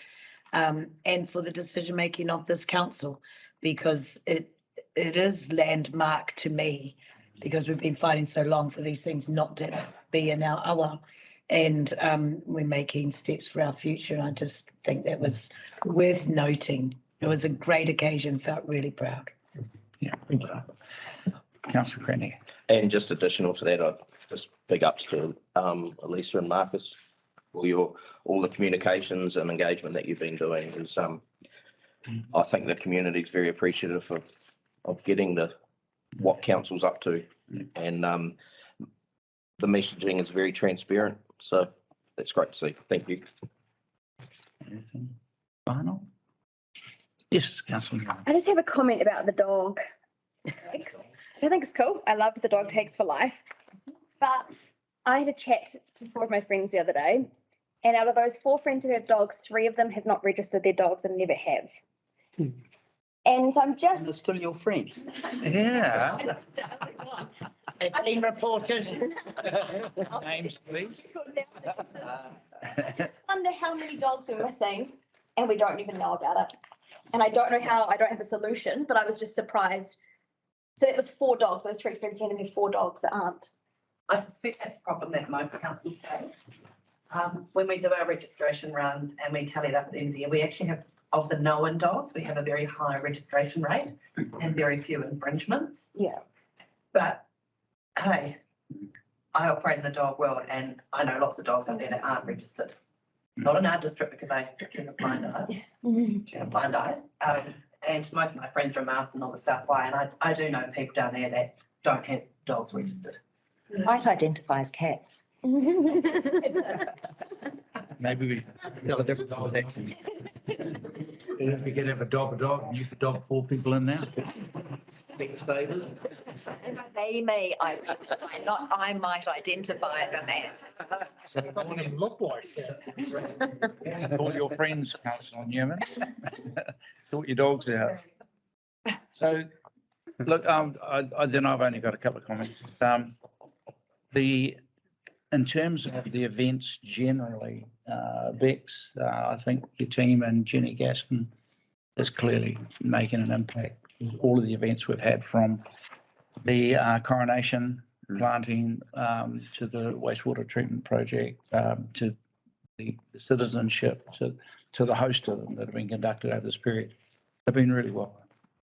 And for the decision making of this council, because it is landmark to me, because we've been fighting so long for these things not to be in our awa, and we're making steps for our future. And I just think that was worth noting. It was a great occasion. Felt really proud. Yeah, thank you, Councillor Cranny. And just additional to that, I'd just big ups to Elisa and Marcus for all the communications and engagement that you've been doing. Is I think the community is very appreciative of getting what council's up to, and the messaging is very transparent. So that's great to see. Thank you. Anything final? Yes, Councillor. I just have a comment about the dog tags. I think it's cool. I love the dog tags for life. But I had a chat to 4 of my friends the other day, and out of those 4 friends who have dogs, 3 of them have not registered their dogs and never have. And so I'm just... They're still your friends. Yeah. It's been reported. Names, please. I just wonder how many dogs are missing and we don't even know about it. And I don't know how, I don't have a solution, but I was just surprised. So it was 4 dogs, those 3 friends, and there's 4 dogs that aren't. I suspect that's a problem that most councils face. When we do our registration runs and we tally it up at the end of the year, we actually have, of the known dogs, we have a very high registration rate and very few infringements. Yeah. But hey, I operate in a dog world and I know lots of dogs out there that aren't registered. Not in our district because I turn a blind eye. And most of my friends from Marston or the South Way, and I do know people down there that don't have dogs registered. Might identify as cats. Maybe we tell a different dog accent. We could have a dog, use the dog 4 people in now. Big stables. They may identify, not I might identify them as. So I don't want him to look like that. All your friends, Councillor Newman. Sort your dogs out. So, look, then I've only got a couple of comments. In terms of the events generally, Bex, I think your team and Jenny Gaskin is clearly making an impact. All of the events we've had, from the coronation planting to the wastewater treatment project to the citizenship to the host of them that have been conducted over this period have been really well.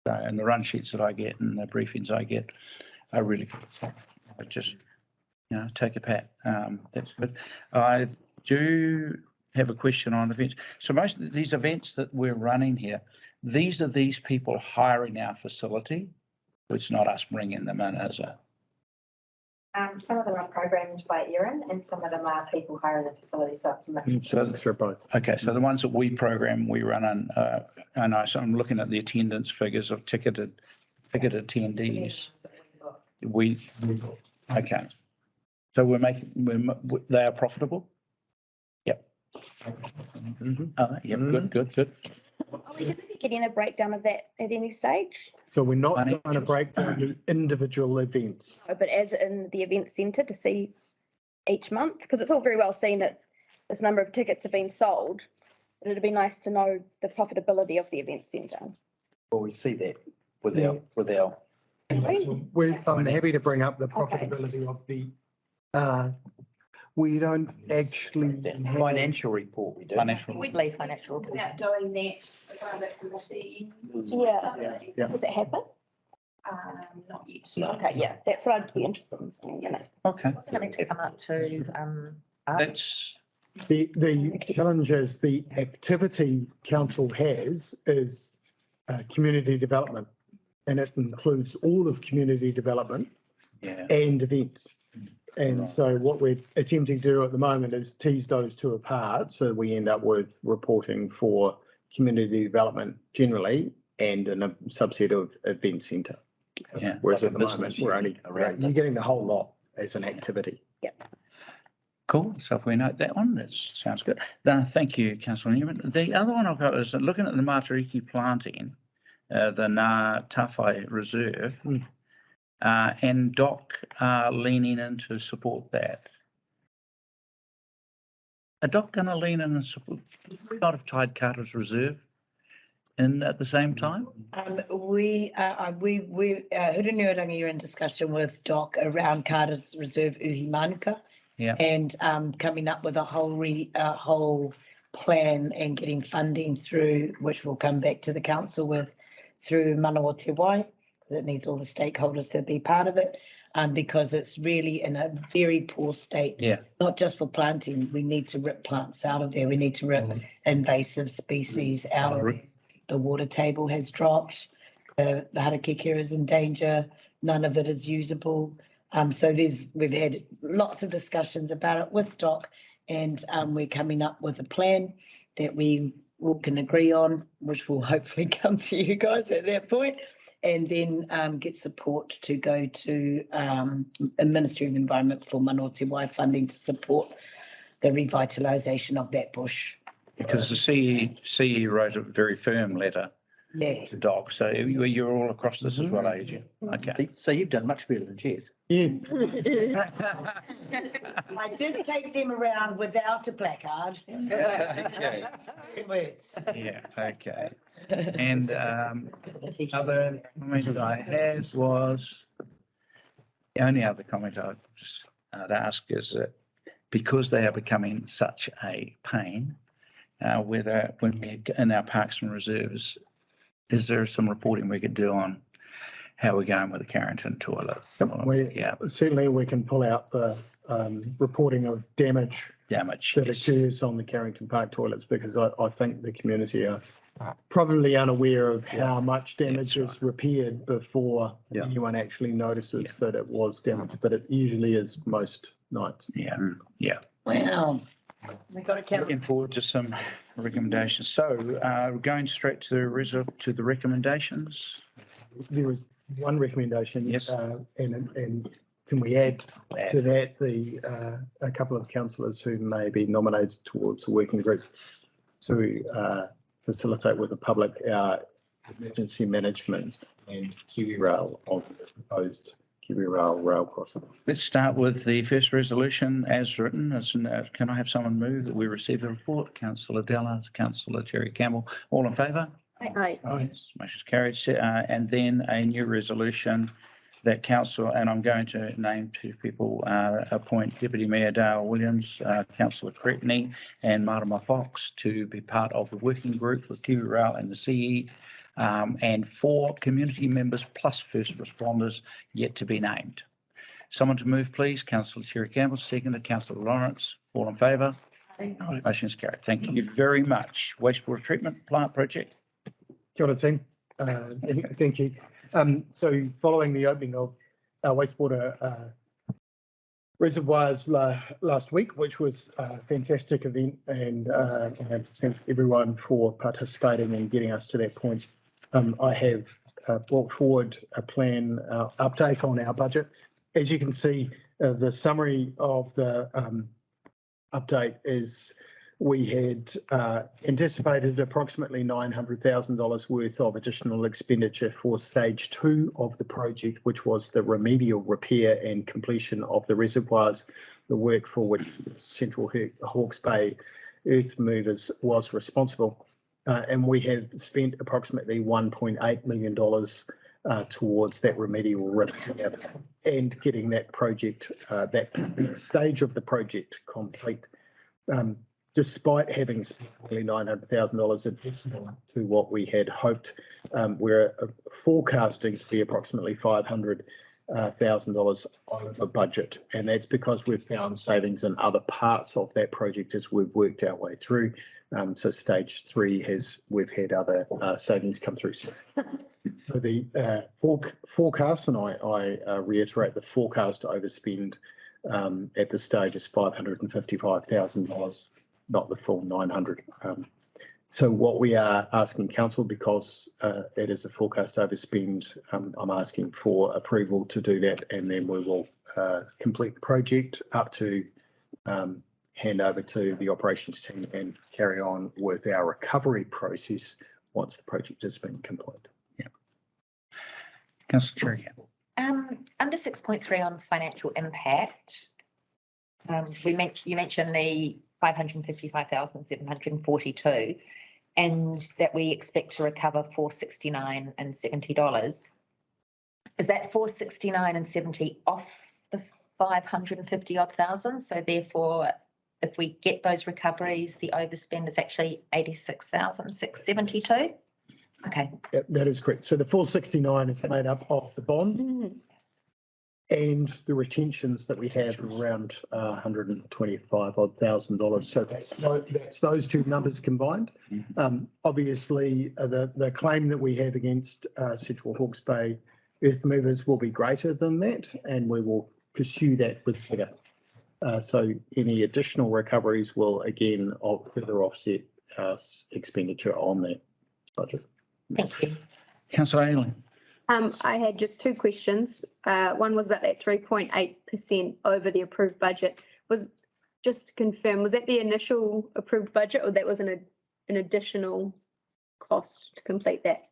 So, and the run sheets that I get and the briefings I get are really good. I just, take a pat. That's good. I do have a question on events. So most of these events that we're running here, these are these people hiring our facility. It's not us bringing them in as a. Some of them are programmed by Erin and some of them are people hiring the facility, so it's a mix. So through both. Okay, so the ones that we program, we run on, I know, so I'm looking at the attendance figures of ticketed attendees. Okay. So they are profitable? Yep. Yep, good. Are we going to be getting a breakdown of that at any stage? So we're not going to break down the individual events. No, but as in the event centre to see each month? Because it's all very well seen that this number of tickets have been sold, but it'd be nice to know the profitability of the event centre. Well, we see that with our I'm happy to bring up the profitability of the, we don't actually. Financial report we do. Weekly financial report. Without doing that, that committee. Yeah. Does it happen? Not yet. No. Okay, yeah, that's what I'd be interested in seeing, Okay. What's coming to come up to, That's. The challenges the activity council has is community development. And it includes all of community development and events. And so what we're attempting to do at the moment is tease those two apart. So we end up with reporting for community development generally and in a subset of event centre. Yeah. Whereas at the moment, you're getting the whole lot as an activity. Yep. Cool. So if we note that one, that sounds good. Thank you, Councillor Newman. The other one I've got is looking at the Matariki planting, the Ngā Tawhai Reserve, and DOC leaning in to support that. Are DOC going to lean in and support? Would not have tied Carter's Reserve in at the same time? Hurunuranga, you're in discussion with DOC around Carter's Reserve Uhimanuka. Yeah. And coming up with a whole plan and getting funding through, which we'll come back to the council with, through Manawa Te Wai, because it needs all the stakeholders to be part of it, because it's really in a very poor state. Yeah. Not just for planting, we need to rip plants out of there. We need to rip invasive species out of there. The water table has dropped. The harakikira is in danger. None of it is usable. So we've had lots of discussions about it with DOC, and we're coming up with a plan that we all can agree on, which will hopefully come to you guys at that point, and then get support to go to a Ministry of Environment for Manawa Te Wai funding to support the revitalisation of that bush. Because the CE wrote a very firm letter to DOC. So you're all across this as well, are you? Okay. So you've done much better than Jeff. Yeah. I did take them around without a placard. Okay. Words. Yeah, okay. And other comment I had was, the only other comment I'd ask is that because they are becoming such a pain, whether when we're in our parks and reserves, is there some reporting we could do on how we're going with the Carterton toilets? Certainly we can pull out the reporting of damage that occurs on the Carrington Park toilets, because I think the community are probably unaware of how much damage is repaired before anyone actually notices that it was damaged, but it usually is most nights. Yeah. Wow. We got to count. Looking forward to some recommendations. So we're going straight to the recommendations. There was one recommendation. Yes. And can we add to that a couple of councillors who may be nominated towards a working group to facilitate with the public our emergency management and KiwiRail of the proposed KiwiRail rail crossing. Let's start with the first resolution as written. Can I have someone move that we receive the report? Councillor Della, Councillor Jerry Campbell, all in favour? Aye. Motion's carried. And then a new resolution that council, and I'm going to name two people, appoint Deputy Mayor Dale Williams, Councillor Cretney and Marama Fox to be part of the working group with Kiwi Rail and the CE, and 4 community members plus first responders yet to be named. Someone to move, please. Councillor Cherry Campbell, seconded. Councillor Lawrence, all in favour? Motion is carried. Thank you very much. Wastewater treatment plant project. Kia ora, team. Thank you. So following the opening of our wastewater reservoirs last week, which was a fantastic event, and I have to thank everyone for participating and getting us to that point. I have brought forward a plan update on our budget. As you can see, the summary of the update is we had anticipated approximately $900,000 worth of additional expenditure for stage 2 of the project, which was the remedial repair and completion of the reservoirs, the work for which Central Hawke's Bay Earth Movers was responsible. And we have spent approximately $1.8 million towards that remedial repair and getting that project, that stage of the project complete. Despite having spent nearly $900,000 additional to what we had hoped, we're forecasting to be approximately $500,000 over budget. And that's because we've found savings in other parts of that project as we've worked our way through. So stage 3 we've had other savings come through. So the forecast, and I reiterate, the forecast to overspend at this stage is $555,000, not the full 900. So what we are asking council, because it is a forecast overspend, I'm asking for approval to do that, and then we will complete the project up to hand over to the operations team and carry on with our recovery process once the project has been completed. Yeah. Councillor Cherry. Under 6.3 on financial impact, you mentioned the 555,742, and that we expect to recover $469 and $70. Is that $469 and $70 off the 550 odd thousand? So therefore, if we get those recoveries, the overspend is actually 86,672. Okay. Yeah, that is correct. So the 469 is made up of the bond and the retentions that we have around $125 odd thousand. So that's those two numbers combined. Obviously, the claim that we have against Central Hawke's Bay Earth Movers will be greater than that, and we will pursue that with vigor. So any additional recoveries will again further offset expenditure on that budget. Thank you. Councillor Ailing. I had just 2 questions. One was about that 3.8% over the approved budget. Was just to confirm, was that the initial approved budget, or that was an additional cost to complete that?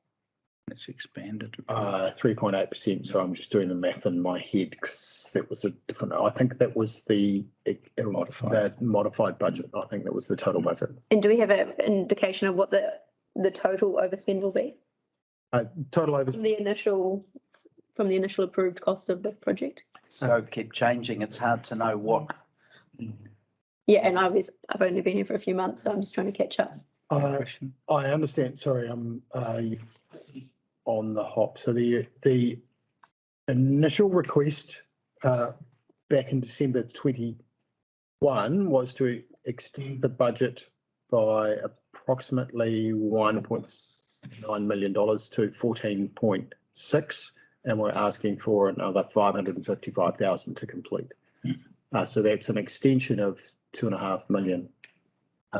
It's expanded. 3.8%. So I'm just doing the math in my head because that was a different. I think that was the modified budget. I think that was the total budget. And do we have an indication of what the total overspend will be? Total overspend. From the initial approved cost of the project. So keep changing. It's hard to know what. Yeah, and I've only been here for a few months, so I'm just trying to catch up. I understand. Sorry, I'm on the hop. So the initial request back in December 21 was to extend the budget by approximately $1.9 million to 14.6, and we're asking for another 555,000 to complete. So that's an extension of $2.5 million,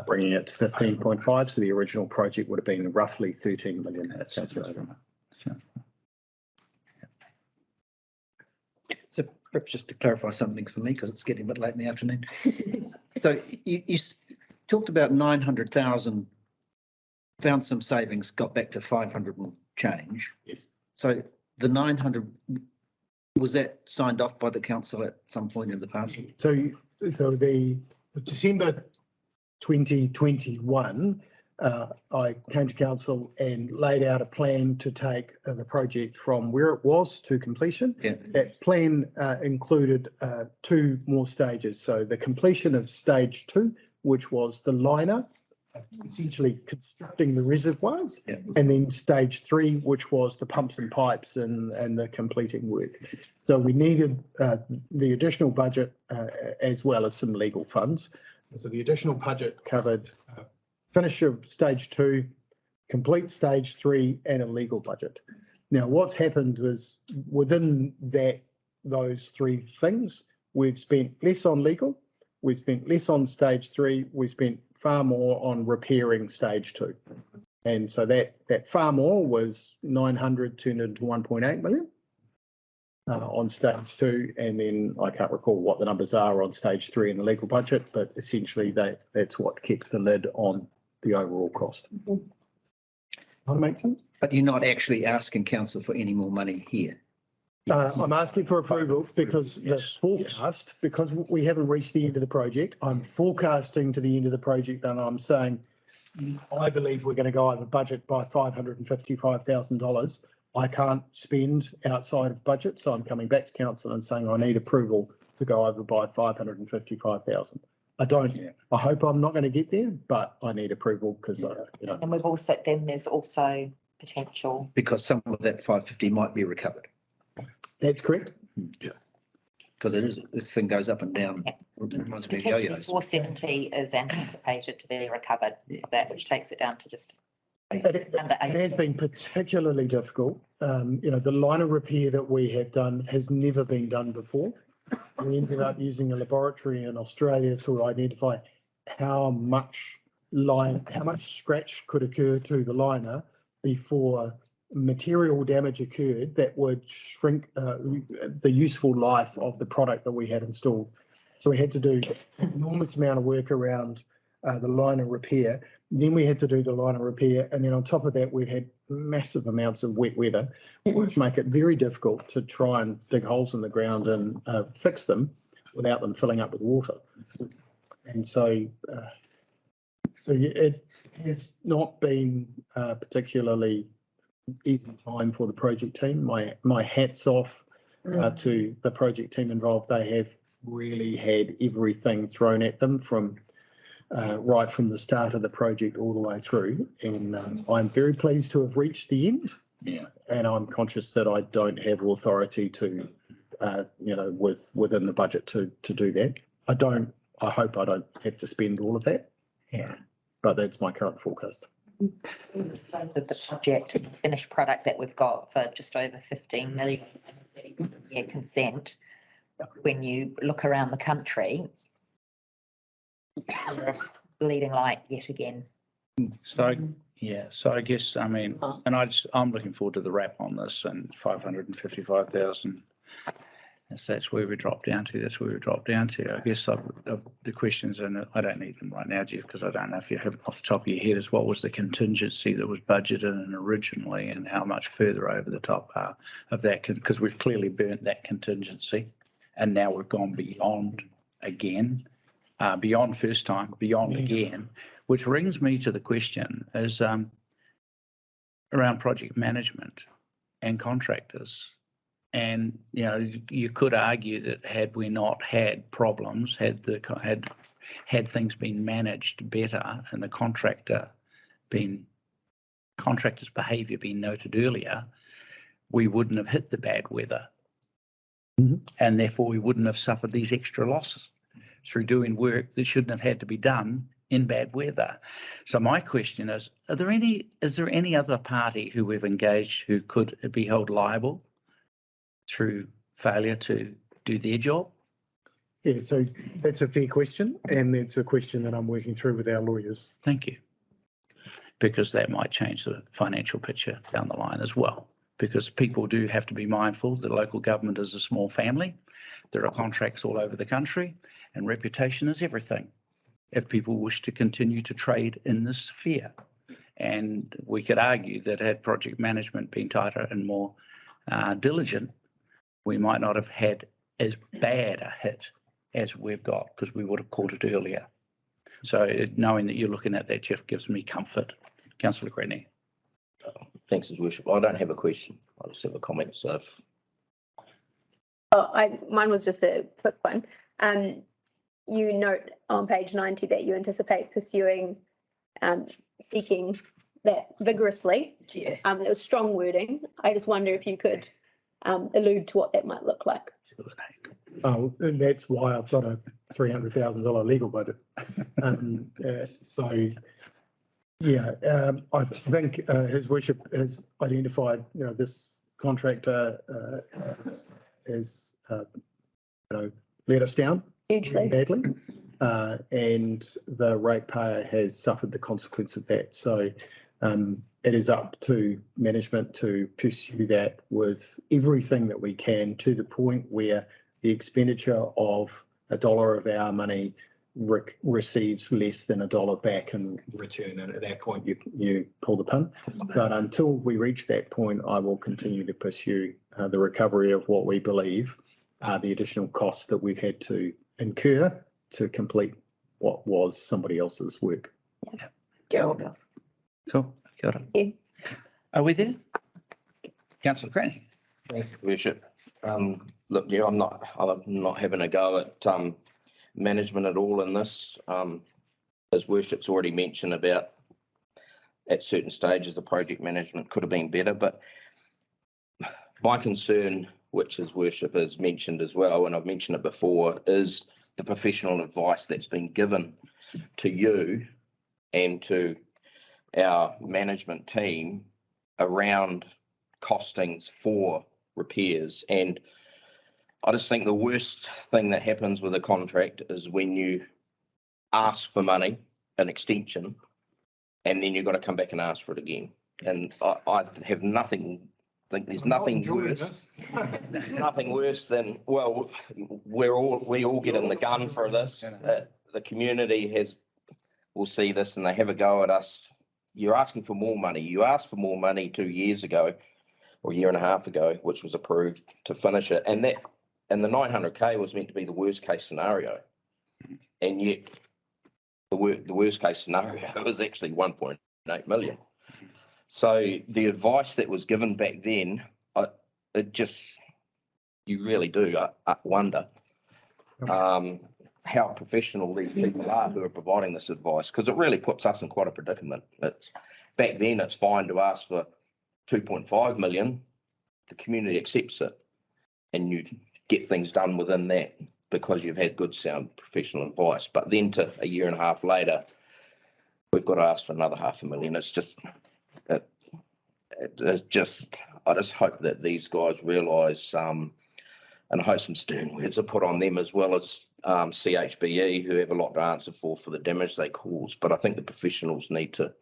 bringing it to 15.5. So the original project would have been roughly 13 million. So perhaps just to clarify something for me, because it's getting a bit late in the afternoon. So you talked about 900,000, found some savings, got back to 500 and change. Yes. So the 900, was that signed off by the council at some point in the past? So the December 2021 I came to council and laid out a plan to take the project from where it was to completion. Yeah. That plan included 2 more stages. So the completion of stage 2, which was the liner, essentially constructing the reservoirs, Yeah. and then stage 3, which was the pumps and pipes and the completing work. So we needed the additional budget as well as some legal funds. So the additional budget covered finish of stage 2, complete stage 3, and a legal budget. Now, what's happened was within those 3 things, we've spent less on legal, we've spent less on stage 3, we spent far more on repairing stage 2. And so that far more was 900 turned into 1.8 million on stage 2. And then I can't recall what the numbers are on stage 3 in the legal budget, but essentially that's what kept the lid on the overall cost. Does that make sense? But you're not actually asking council for any more money here. I'm asking for approval because the forecast, because we haven't reached the end of the project, I'm forecasting to the end of the project, and I'm saying I believe we're going to go over budget by $555,000. I can't spend outside of budget, so I'm coming back to council and saying I need approval to go over by $555,000. I hope I'm not going to get there, but I need approval because, And we've also, then there's also potential. Because some of that 550 might be recovered. That's correct. Yeah. Because this thing goes up and down. Yeah. Reminds me of Potentially yo-yos. 470 is anticipated to be recovered, that which takes it down to just It has been particularly difficult. The liner repair that we have done has never been done before. We ended up using a laboratory in Australia to identify how much scratch could occur to the liner before material damage occurred that would shrink the useful life of the product that we had installed. So we had to do an enormous amount of work around the liner repair. Then we had to do the liner repair. And then on top of that, we've had massive amounts of wet weather, which make it very difficult to try and dig holes in the ground and fix them without them filling up with water. And so it has not been particularly easy time for the project team. My hat's off to the project team involved. They have really had everything thrown at them from right from the start of the project all the way through. And I'm very pleased to have reached the end. Yeah. And I'm conscious that I don't have authority to, within the budget to do that. I hope I don't have to spend all of that. Yeah. But that's my current forecast. With the project, the finished product that we've got for just over 15 million year consent. When you look around the country, we're a bleeding light yet again. So I guess, and I'm looking forward to the wrap on this and 555,000. That's where we drop down to. I guess the questions, and I don't need them right now, Jeff, because I don't know if you have it off the top of your head, is what was the contingency that was budgeted in originally and how much further over the top of that, because we've clearly burnt that contingency and now we've gone beyond again, beyond first time, beyond again, which brings me to the question is around project management and contractors. And, you could argue that had we not had problems, had things been managed better and the contractor's behaviour been noted earlier, we wouldn't have hit the bad weather. Mm-hmm. And therefore we wouldn't have suffered these extra losses through doing work that shouldn't have had to be done in bad weather. So my question is there any other party who we've engaged who could be held liable through failure to do their job? Yeah, so that's a fair question, and that's a question that I'm working through with our lawyers. Thank you. Because that might change the financial picture down the line as well. Because people do have to be mindful that local government is a small family. There are contracts all over the country, and reputation is everything if people wish to continue to trade in this sphere. And we could argue that had project management been tighter and more diligent, we might not have had as bad a hit as we've got because we would have caught it earlier. So knowing that you're looking at that, Jeff, gives me comfort. Councillor Crenny. Thanks, His Worship. I don't have a question. I just have a comment. So if Mine was just a quick one. You note on page 90 that you anticipate pursuing, seeking that vigorously. Yeah. It was strong wording. I just wonder if you could allude to what that might look like. Oh, and that's why I've got a $300,000 legal budget. I think His Worship has identified, this contractor has, let us down hugely badly, and the ratepayer has suffered the consequence of that. So it is up to management to pursue that with everything that we can, to the point where the expenditure of $1 of our money receives less than $1 back in return, and at that point you pull the pin. But until we reach that point, I will continue to pursue the recovery of what we believe are the additional costs that we've had to incur to complete what was somebody else's work. Cool. Got it. Are we there? Councillor Cranny. Thanks, Your Worship. Look, yeah, I'm not having a go at management at all in this. As Worship's already mentioned about at certain stages the project management could have been better, but my concern, which His Worship has mentioned as well, and I've mentioned it before, is the professional advice that's been given to you and to our management team around costings for repairs. And I just think the worst thing that happens with a contract is when you ask for money, an extension, and then you've got to come back and ask for it again. And I have nothing, think there's nothing worse. Nothing worse than, well, we all get in the gun for this. The community will see this and they have a go at us. You're asking for more money. You asked for more money 2 years ago or a year and a half ago, which was approved to finish it. And the 900K was meant to be the worst case scenario. And yet the worst case scenario was actually 1.8 million. So the advice that was given back then, you really do wonder how professional these people are who are providing this advice, because it really puts us in quite a predicament. Back then it's fine to ask for 2.5 million, the community accepts it, and you get things done within that because you've had good sound professional advice. But then to a year and a half later, we've got to ask for another $500,000. I just hope that these guys realise, and I hope some stern words are put on them as well as CHBE, who have a lot to answer for the damage they cause. But I think the professionals need to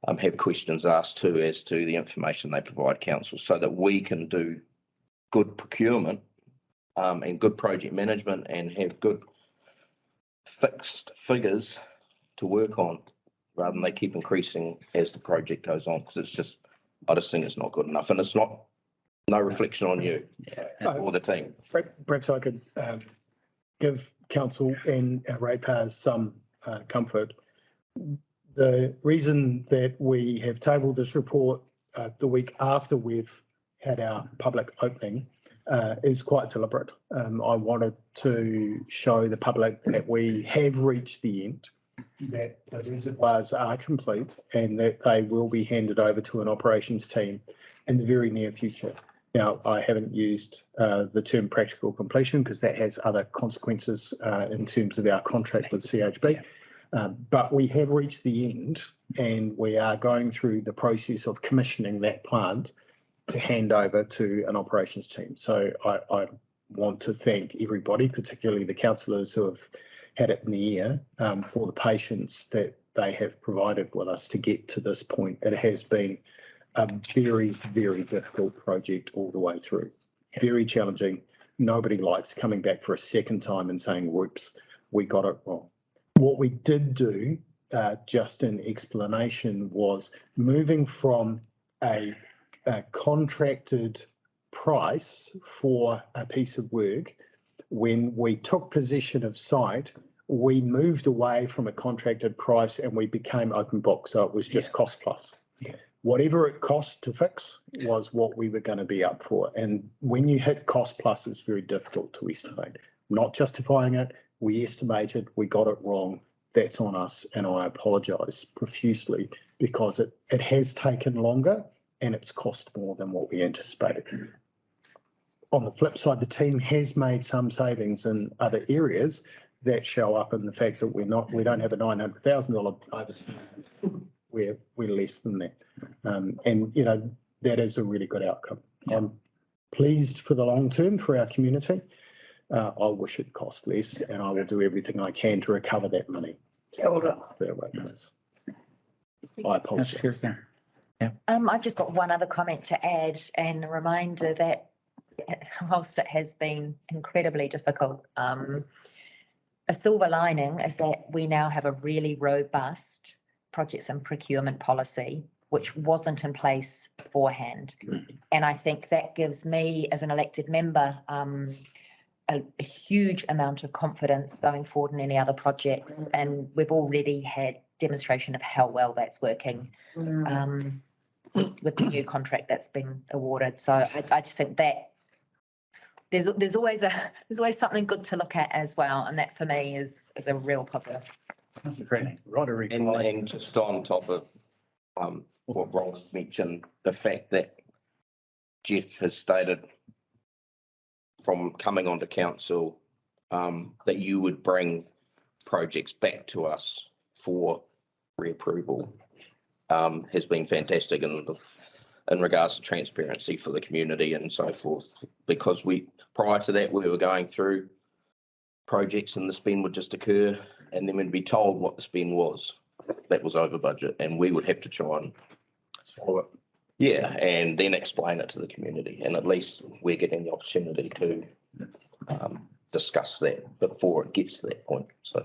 have questions asked too as to the information they provide council, so that we can do good procurement and good project management and have good fixed figures to work on, rather than they keep increasing as the project goes on, because I just think it's not good enough, and it's no reflection on you or the team. Perhaps I could give council and our ratepayers some comfort. The reason that we have tabled this report the week after we've had our public opening is quite deliberate. I wanted to show the public that we have reached the end, that the reservoirs are complete, and that they will be handed over to an operations team in the very near future. Now, I haven't used the term practical completion because that has other consequences in terms of our contract with CHB. But we have reached the end, and we are going through the process of commissioning that plant to hand over to an operations team. So I want to thank everybody, particularly the councillors who have had it in the ear, for the patience that they have provided with us to get to this point. It has been a very, very difficult project all the way through. Very challenging. Nobody likes coming back for a second time and saying, whoops, we got it wrong. What we did do, just in explanation, was moving from a contracted price for a piece of work. When we took possession of site, we moved away from a contracted price and we became open book. So it was just cost plus. Whatever it cost to fix was what we were going to be up for. And when you hit cost plus, it's very difficult to estimate. Not justifying it. We estimated, we got it wrong. That's on us. And I apologise profusely because it has taken longer and it's cost more than what we anticipated. On the flip side, the team has made some savings in other areas that show up in the fact that we don't have a $900,000 overspend. We're less than that. And, you know, that is a really good outcome. I'm pleased for the long term for our community. I wish it cost less and I will do everything I can to recover that money. I apologise. I've just got one other comment to add and a reminder that whilst it has been incredibly difficult, a silver lining is that we now have a really robust projects and procurement policy, which wasn't in place beforehand. And I think that gives me, as an elected member, a huge amount of confidence going forward in any other projects. And we've already had demonstration of how well that's working with the new contract that's been awarded. So I just think that there's always something good to look at as well, and that for me is a real positive. That's a great Roderick. And just on top of what Rob mentioned, the fact that Jeff has stated from coming onto council that you would bring projects back to us for reapproval has been fantastic in regards to transparency for the community and so forth, because prior to that, we were going through projects and the spend would just occur and then we'd be told what the spend was that was over budget, and we would have to try and swallow it. Yeah, and then explain it to the community, and at least we're getting the opportunity to discuss that before it gets to that point. So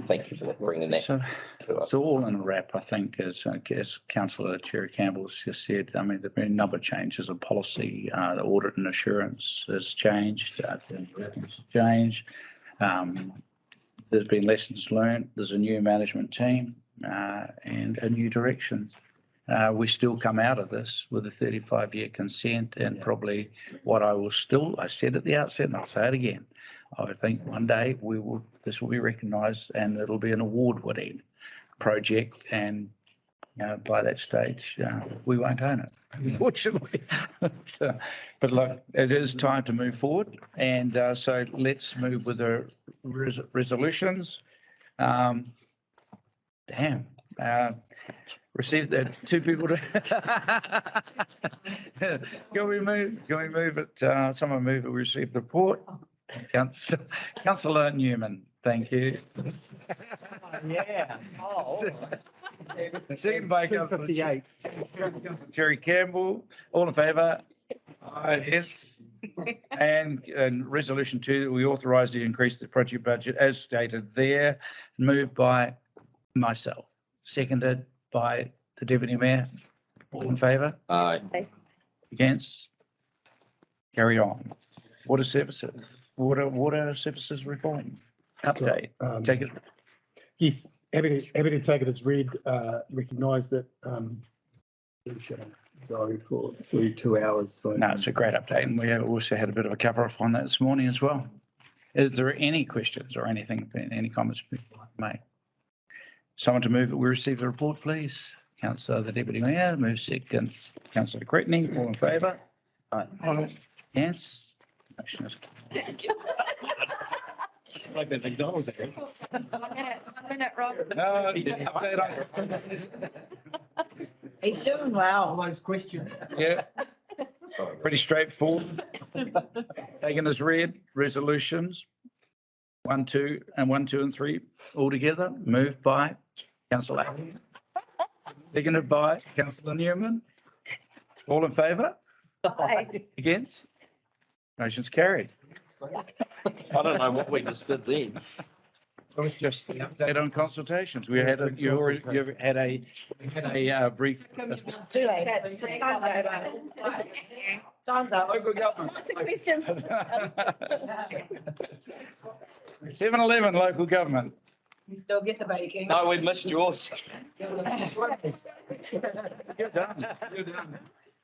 thank you for bringing that. So all in a wrap, I think, as Councillor Cherry Campbell's just said, I mean, there've been a number of changes of policy. The audit and assurance has changed. Changed. There's been lessons learned. There's a new management team and a new direction. We still come out of this with a 35-year consent, and probably what I said at the outset, and I'll say it again, I think one day this will be recognised and it'll be an award-winning project, and by that stage we won't own it, unfortunately. But look, it is time to move forward, and so let's move with the resolutions. Receive the two people to. Can we move it? Someone move it. We receive the report. Councillor Newman, thank you. Yeah. Second by Councillor Cherry Campbell. All in favour? Yes. And resolution 2, that we authorise the increase the project budget as stated there, moved by myself, seconded by the Deputy Mayor. All in favour? Aye. Against? Carry on. Water services reform update. Take it. Yes, happy to take it as read. Recognise that we should go for 2 hours. So No, it's a great update, and we also had a bit of a cover off on that this morning as well. Is there any questions or anything, any comments people like to make? Someone to move that we receive the report, please. Councillor, the Deputy Mayor, move second. Councillor Cretney, all in favour? Aye. Yes. Motion is. like that McDonald's there. 1 minute, Rob. No, He's doing well. All those questions. yeah. Pretty straightforward. Taken as read, resolutions 1, 2, and 3 all together, moved by Councillor Allen. Seconded by Councillor Newman. All in favour? Aye. Against? Motion's carried. I don't know what we just did then. It was just the update on consultations. We had you've had a brief. Too late. Time's up. Local government. Lots of questions. 7-Eleven local government. You still get the baking. No, we missed yours. You're done. You're done.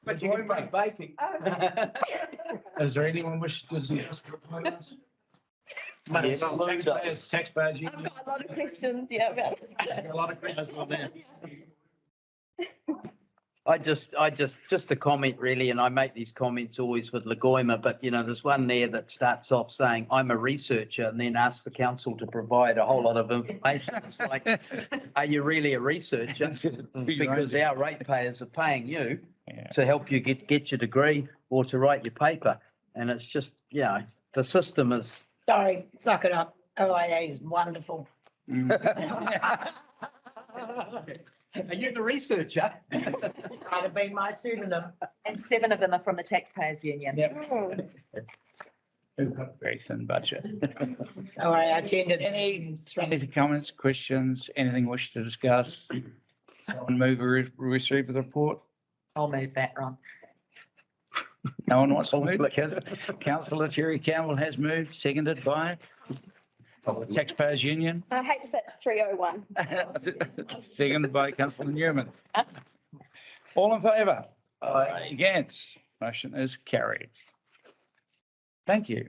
But you can bring baking. Is there anyone wish to discuss proposals? Yes. Taxpayers. I've got a lot of questions, yeah, about. A lot of questions on that. I just a comment really, and I make these comments always with Lagoima, but you know, there's one there that starts off saying, I'm a researcher, and then asks the council to provide a whole lot of information. It's like, are you really a researcher? Because our ratepayers are paying you to help you get your degree or to write your paper. And it's just, yeah, the system is. Sorry, suck it up. OIA is wonderful. Are you the researcher? Might have been my pseudonym. And 7 of them are from the Taxpayers Union. We've got a very thin budget. All right, I attended. Any comments, questions, anything wish to discuss? Someone move or receive the report? I'll move that, Ron. No one wants to move? Councillor Terry Campbell has moved, seconded by Taxpayers Union. I hate to say it's 301. Seconded by Councillor Newman. All in favour? Against? Motion is carried. Thank you.